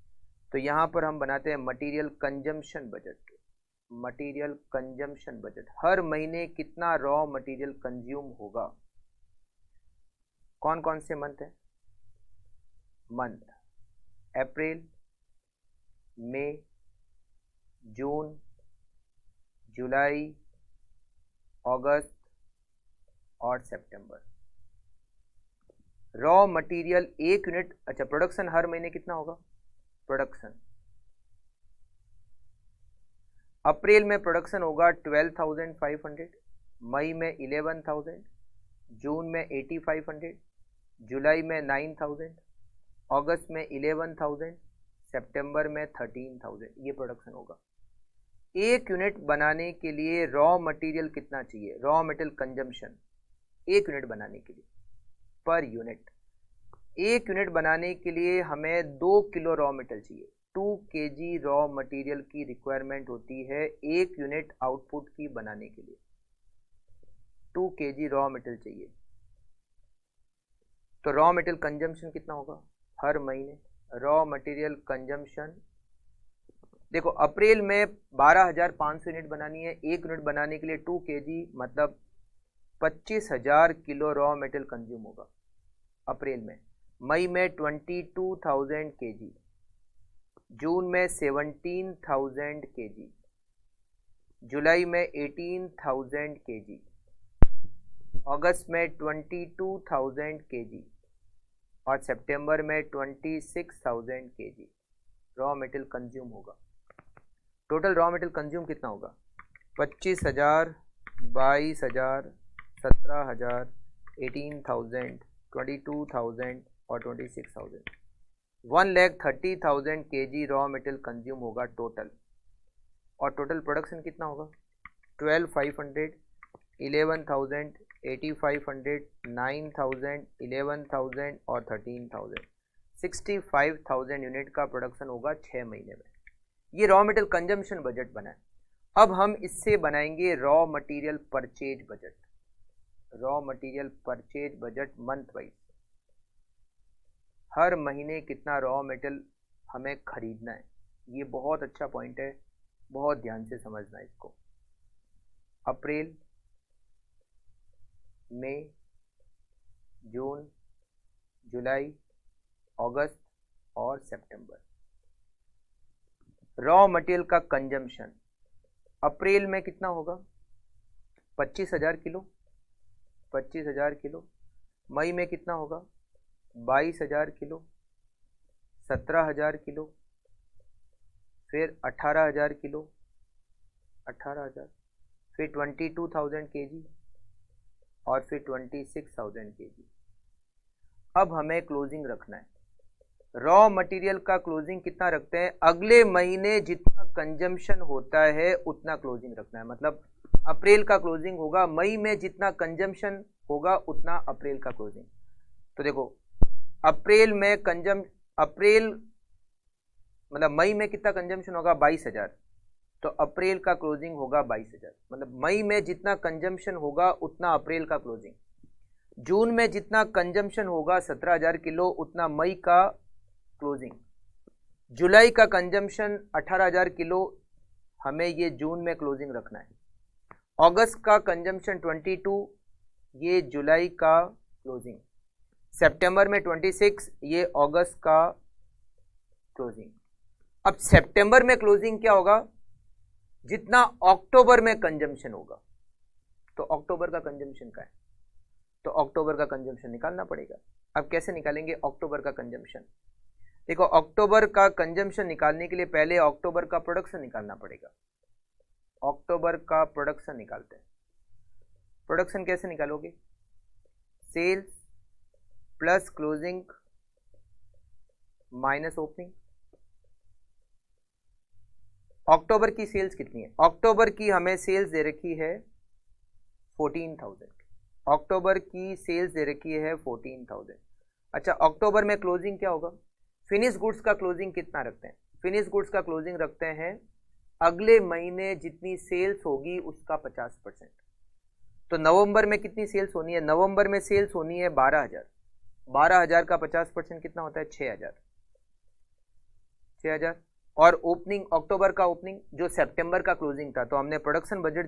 तो यहाँ पर हम बनाते हैं material consumption budget. Material consumption budget, हर महीने कितना रॉ मटेरियल कंज्यूम होगा। कौन कौन से मंथ है? मंथ अप्रैल, मई, जून, जुलाई, अगस्त और सितंबर। रॉ मटेरियल 1 यूनिट, अच्छा प्रोडक्शन हर महीने कितना होगा? प्रोडक्शन अप्रैल में प्रोडक्शन होगा 12,500, मई में 11,000, जून में 8,500, जुलाई में 9,000, अगस्त में 11,000, सितंबर में 13,000। ये प्रोडक्शन होगा। 1 यूनिट बनाने के लिए रॉ मटेरियल कितना चाहिए? रॉ मटेरियल कंजम्पशन 1 यूनिट बनाने के लिए पर यूनिट, 1 यूनिट बनाने के लिए हमें 2 किलो रॉ मटेरियल चाहिए। 2 kg रॉ मटेरियल की रिक्वायरमेंट होती है 1 यूनिट आउटपुट की बनाने के लिए। 2 kg रॉ मटेरियल चाहिए। तो रॉ मटेरियल कंजम्पशन कितना होगा हर महीने? रॉ मटेरियल कंजम्पशन देखो, अप्रैल में 12,500 यूनिट बनानी है। 1 यूनिट बनाने के लिए 2 kg मतलब 25,000 किलो रॉ मटेरियल कंज्यूम होगा अप्रैल में। मई में 22,000 kg, जून में 17,000 kg, जुलाई में 18,000 kg, अगस्त में 22,000 kg और सितंबर में 26,000 kg रॉ मटेरियल कंज्यूम होगा। टोटल रॉ मटेरियल कंज्यूम कितना होगा? 25,000, 22,000, 17,000, 18,000, 22,000 और 26,000। 1,30,000 kg रॉ मटेरियल कंज्यूम होगा टोटल। और टोटल प्रोडक्शन कितना होगा? 12,500, 11,000, 8,500, 9,000, 11,000 और 13,000। 65,000 यूनिट का प्रोडक्शन होगा 6 महीने में। ये रॉ मटेरियल कंजम्पशन बजट बना है। अब हम इससे बनाएंगे raw material purchase budget. Raw material purchase budget month wise, हर महीने कितना रॉ मटेरियल हमें खरीदना है। ये बहुत अच्छा पॉइंट है, बहुत ध्यान से समझना है इसको। अप्रैल, मई, जून, जुलाई, अगस्त और सितंबर। रॉ मटेरियल का कंजम्पशन अप्रैल में कितना होगा? 25,000 किलो, 25,000 किलो। मई में कितना होगा? 22,000 किलो, 17,000 किलो, फिर 18,000 किलो, 18,000, फिर 22,000 kg और फिर 26,000 kg। अब हमें क्लोजिंग रखना है। रॉ मटेरियल का क्लोजिंग कितना रखते हैं? अगले महीने जितना कंजम्पशन होता है उतना क्लोजिंग रखना है। मतलब अप्रैल का क्लोजिंग होगा, मई में जितना कंजम्पशन होगा उतना अप्रैल का क्लोजिंग। तो देखो, अप्रैल में अप्रैल मतलब मई में कितना कंजम्पशन होगा? 22,000। तो अप्रैल का क्लोजिंग होगा 22,000। मतलब मई में जितना कंजम्पशन होगा उतना अप्रैल का क्लोजिंग। जून में जितना कंजम्पशन होगा 17,000 किलो, उतना मई का क्लोजिंग। जुलाई का कंजम्पशन 18,000 किलो, हमें ये जून में क्लोजिंग रखना है। अगस्त का कंजम्पशन 22, ये जुलाई का क्लोजिंग। सितंबर में 26, ये अगस्त का क्लोजिंग। अब सितंबर में क्लोजिंग क्या होगा? जितना अक्टूबर में कंजम्पशन होगा। तो अक्टूबर का कंजम्पशन क्या है? तो अक्टूबर का कंजम्पशन निकालना पड़ेगा। अब कैसे निकालेंगे अक्टूबर का कंजम्पशन? देखो, अक्टूबर का कंजम्पशन निकालने के लिए पहले अक्टूबर का प्रोडक्शन निकालना पड़ेगा। अक्टूबर का प्रोडक्शन निकालते हैं। प्रोडक्शन कैसे निकालोगे? Sales plus closing minus opening. अक्टूबर की सेल्स कितनी है? अक्टूबर की हमें सेल्स दे रखी है 14,000। अक्टूबर की सेल्स दे रखी है 14,000। अच्छा, अक्टूबर में क्लोजिंग क्या होगा? फिनिश गुड्स का क्लोजिंग कितना रखते हैं? फिनिश गुड्स का क्लोजिंग रखते हैं अगले महीने जितनी सेल्स होगी उसका 50%। तो नवंबर में कितनी सेल्स होनी है? नवंबर में सेल्स होनी है 12,000। 12,000 का 50% कितना होता है? 6,000। 6,000। और ओपनिंग, अक्टूबर का ओपनिंग जो सितंबर का क्लोजिंग था, तो हमने प्रोडक्शन बजट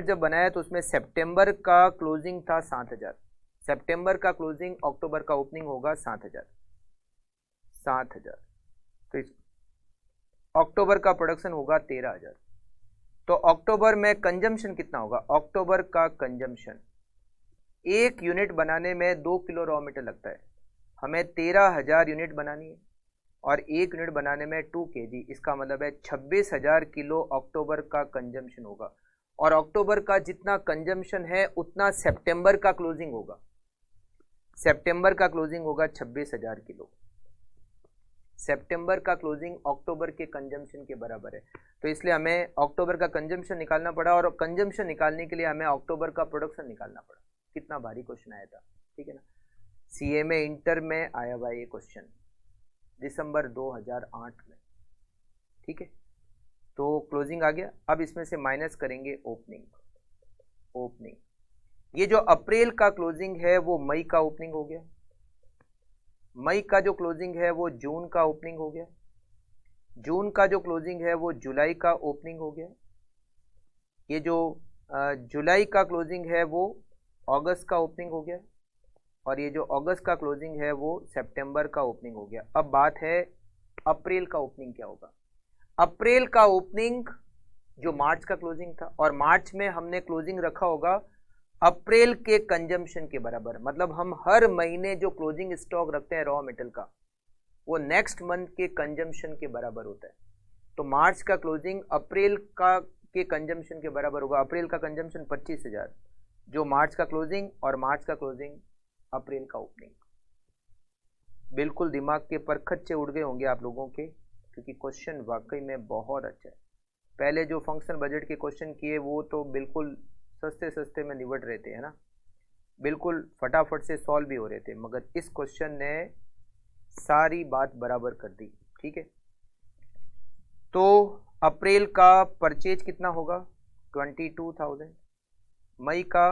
जब बनाया तो उसमें सितंबर का क्लोजिंग था 7,000। सितंबर का क्लोजिंग अक्टूबर का ओपनिंग होगा 7,000। 7,000। तो अक्टूबर का प्रोडक्शन होगा 13,000। तो अक्टूबर में कंजम्पशन कितना होगा? अक्टूबर का कंजम्पशन, 1 यूनिट बनाने में 2 किलो रॉ मटेरियल लगता है, हमें 13,000 यूनिट बनानी है और 1 यूनिट बनाने में 2 kg, इसका मतलब है 26,000 किलो अक्टूबर का कंजम्पशन होगा। और अक्टूबर का जितना कंजम्पशन है उतना सितंबर का क्लोजिंग होगा। सितंबर का क्लोजिंग होगा 26,000 किलो। सितंबर का क्लोजिंग अक्टूबर के कंजम्पशन के बराबर है, तो इसलिए हमें अक्टूबर का कंजम्पशन निकालना पड़ा और कंजम्पशन निकालने के लिए हमें अक्टूबर का प्रोडक्शन निकालना पड़ा। कितना भारी क्वेश्चन आया था, ठीक है ना। सीए में इंटर में आया हुआ ये क्वेश्चन दिसंबर 2008 में, ठीक है। तो क्लोजिंग आ गया, अब इसमें से माइनस करेंगे ओपनिंग। ये जो अप्रैल का क्लोजिंग है वो मई का ओपनिंग हो गया, मई का जो क्लोजिंग है वो जून का ओपनिंग हो गया, जून का जो क्लोजिंग है वो जुलाई का ओपनिंग हो गया, ये जो जुलाई का क्लोजिंग है वो अगस्त का ओपनिंग हो गया, और ये जो अगस्त का क्लोजिंग है वो सितंबर का ओपनिंग हो गया। अब बात है अप्रैल का ओपनिंग क्या होगा। अप्रैल का ओपनिंग जो मार्च का क्लोजिंग था, और मार्च में हमने क्लोजिंग रखा होगा अप्रैल के कंजम्पशन के बराबर, मतलब हम हर महीने जो क्लोजिंग स्टॉक रखते हैं रॉ मेटल का वो नेक्स्ट मंथ के कंजम्पशन के बराबर होता है। तो मार्च का क्लोजिंग अप्रैल का के कंजम्पशन के बराबर होगा। अप्रैल का कंजम्पशन 25,000, जो मार्च का क्लोजिंग, और मार्च का क्लोजिंग अप्रैल का ओपनिंग। बिल्कुल दिमाग के परखच्चे उड़ गए होंगे आप लोगों के, क्योंकि क्वेश्चन वाकई में बहुत अच्छा है। पहले जो फंक्शनल बजट के क्वेश्चन किए वो तो बिल्कुल सस्ते सस्ते में निबट रहे थे, है ना, बिल्कुल फटाफट से सॉल्व भी हो रहे थे, मगर इस क्वेश्चन ने सारी बात बराबर कर दी, ठीक है। तो अप्रैल का परचेज कितना होगा? 22,000, मई का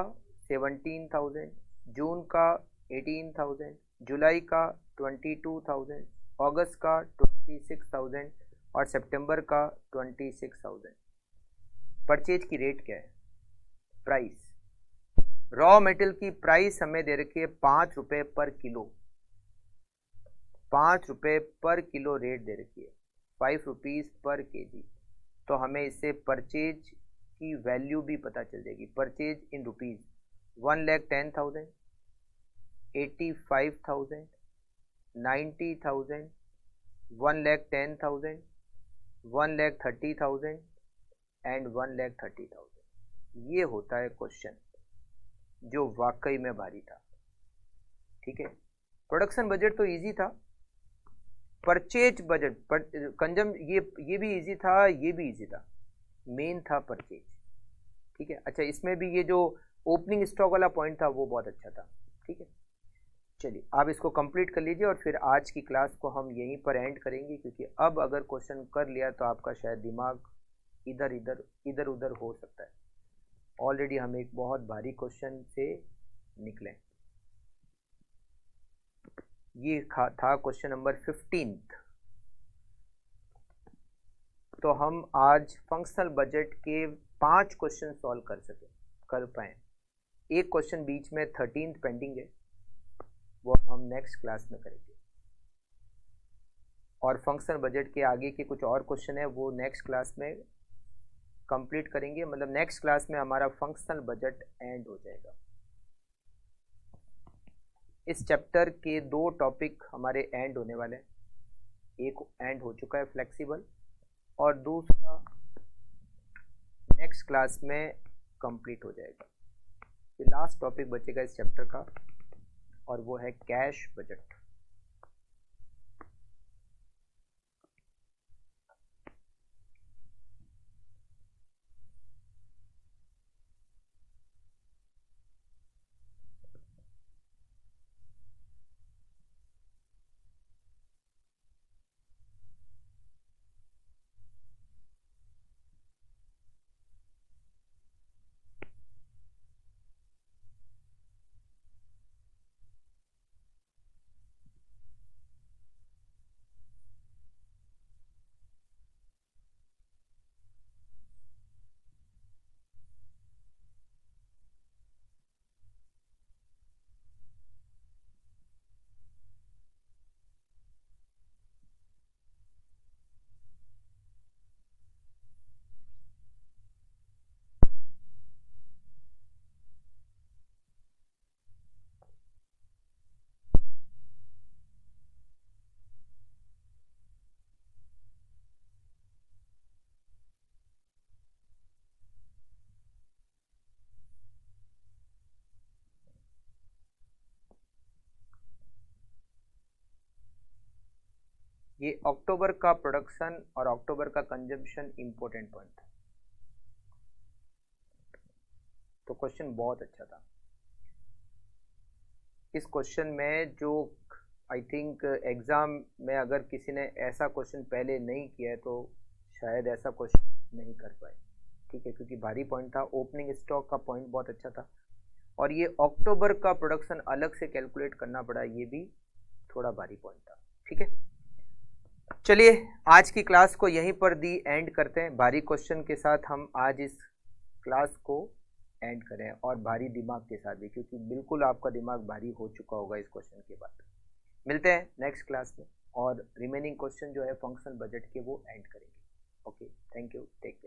17,000, जून का 18,000, जुलाई का 22,000, अगस्त का 26,000 और सितंबर का 26,000। परचेज की रेट क्या है? प्राइस, रॉ मेटेरियल की प्राइस हमें दे रखी है 5 रुपये पर किलो, 5 रुपये पर किलो रेट दे रखी है, 5 रुपीज़ पर केजी। तो हमें इससे परचेज की वैल्यू भी पता चल जाएगी। Purchase in rupees 1,10,000, 85,000, 90,000, 1,10,000, 1,30,000 and 1,30,000। ये होता है क्वेश्चन जो वाकई में भारी था, ठीक है। प्रोडक्शन बजट तो इजी था, परचेज बजट ये भी इजी था, ये भी इजी था, मेन था परचेज, ठीक है। अच्छा, इसमें भी ये जो ओपनिंग स्टॉक वाला पॉइंट था वो बहुत अच्छा था, ठीक है। चलिए आप इसको कंप्लीट कर लीजिए और फिर आज की क्लास को हम यहीं पर एंड करेंगे, क्योंकि अब अगर क्वेश्चन कर लिया तो आपका शायद दिमाग इधर उधर हो सकता है। ऑलरेडी हम एक बहुत भारी क्वेश्चन से निकले। ये था क्वेश्चन नंबर 15। तो हम आज फंक्शनल बजट के 5 क्वेश्चन सॉल्व कर पाए। एक क्वेश्चन बीच में 13 पेंडिंग है, वो हम नेक्स्ट क्लास में करेंगे। और फंक्शनल बजट के आगे के कुछ और क्वेश्चन है वो नेक्स्ट क्लास में कंप्लीट करेंगे, मतलब नेक्स्ट क्लास में हमारा फंक्शनल बजट एंड हो जाएगा। इस चैप्टर के 2 टॉपिक हमारे एंड होने वाले हैं, एक एंड हो चुका है फ्लेक्सिबल, और दूसरा नेक्स्ट क्लास में कंप्लीट हो जाएगा। फिर लास्ट टॉपिक बचेगा इस चैप्टर का, और वो है कैश बजट। ये अक्टूबर का प्रोडक्शन और अक्टूबर का कंजम्पशन इंपॉर्टेंट पॉइंट था, तो क्वेश्चन बहुत अच्छा था। इस क्वेश्चन में जो आई थिंक एग्जाम में अगर किसी ने ऐसा क्वेश्चन पहले नहीं किया है तो शायद ऐसा क्वेश्चन नहीं कर पाए, ठीक है, क्योंकि भारी पॉइंट था। ओपनिंग स्टॉक का पॉइंट बहुत अच्छा था, और ये अक्टूबर का प्रोडक्शन अलग से कैलकुलेट करना पड़ा, ये भी थोड़ा भारी पॉइंट था, ठीक है। चलिए आज की क्लास को यहीं पर दी एंड करते हैं। भारी क्वेश्चन के साथ हम आज इस क्लास को एंड करें, और भारी दिमाग के साथ भी, क्योंकि बिल्कुल आपका दिमाग भारी हो चुका होगा इस क्वेश्चन के बाद। मिलते हैं नेक्स्ट क्लास में, और रिमेनिंग क्वेश्चन जो है फंक्शनल बजट के वो एंड करेंगे। Okay, thank you, take care.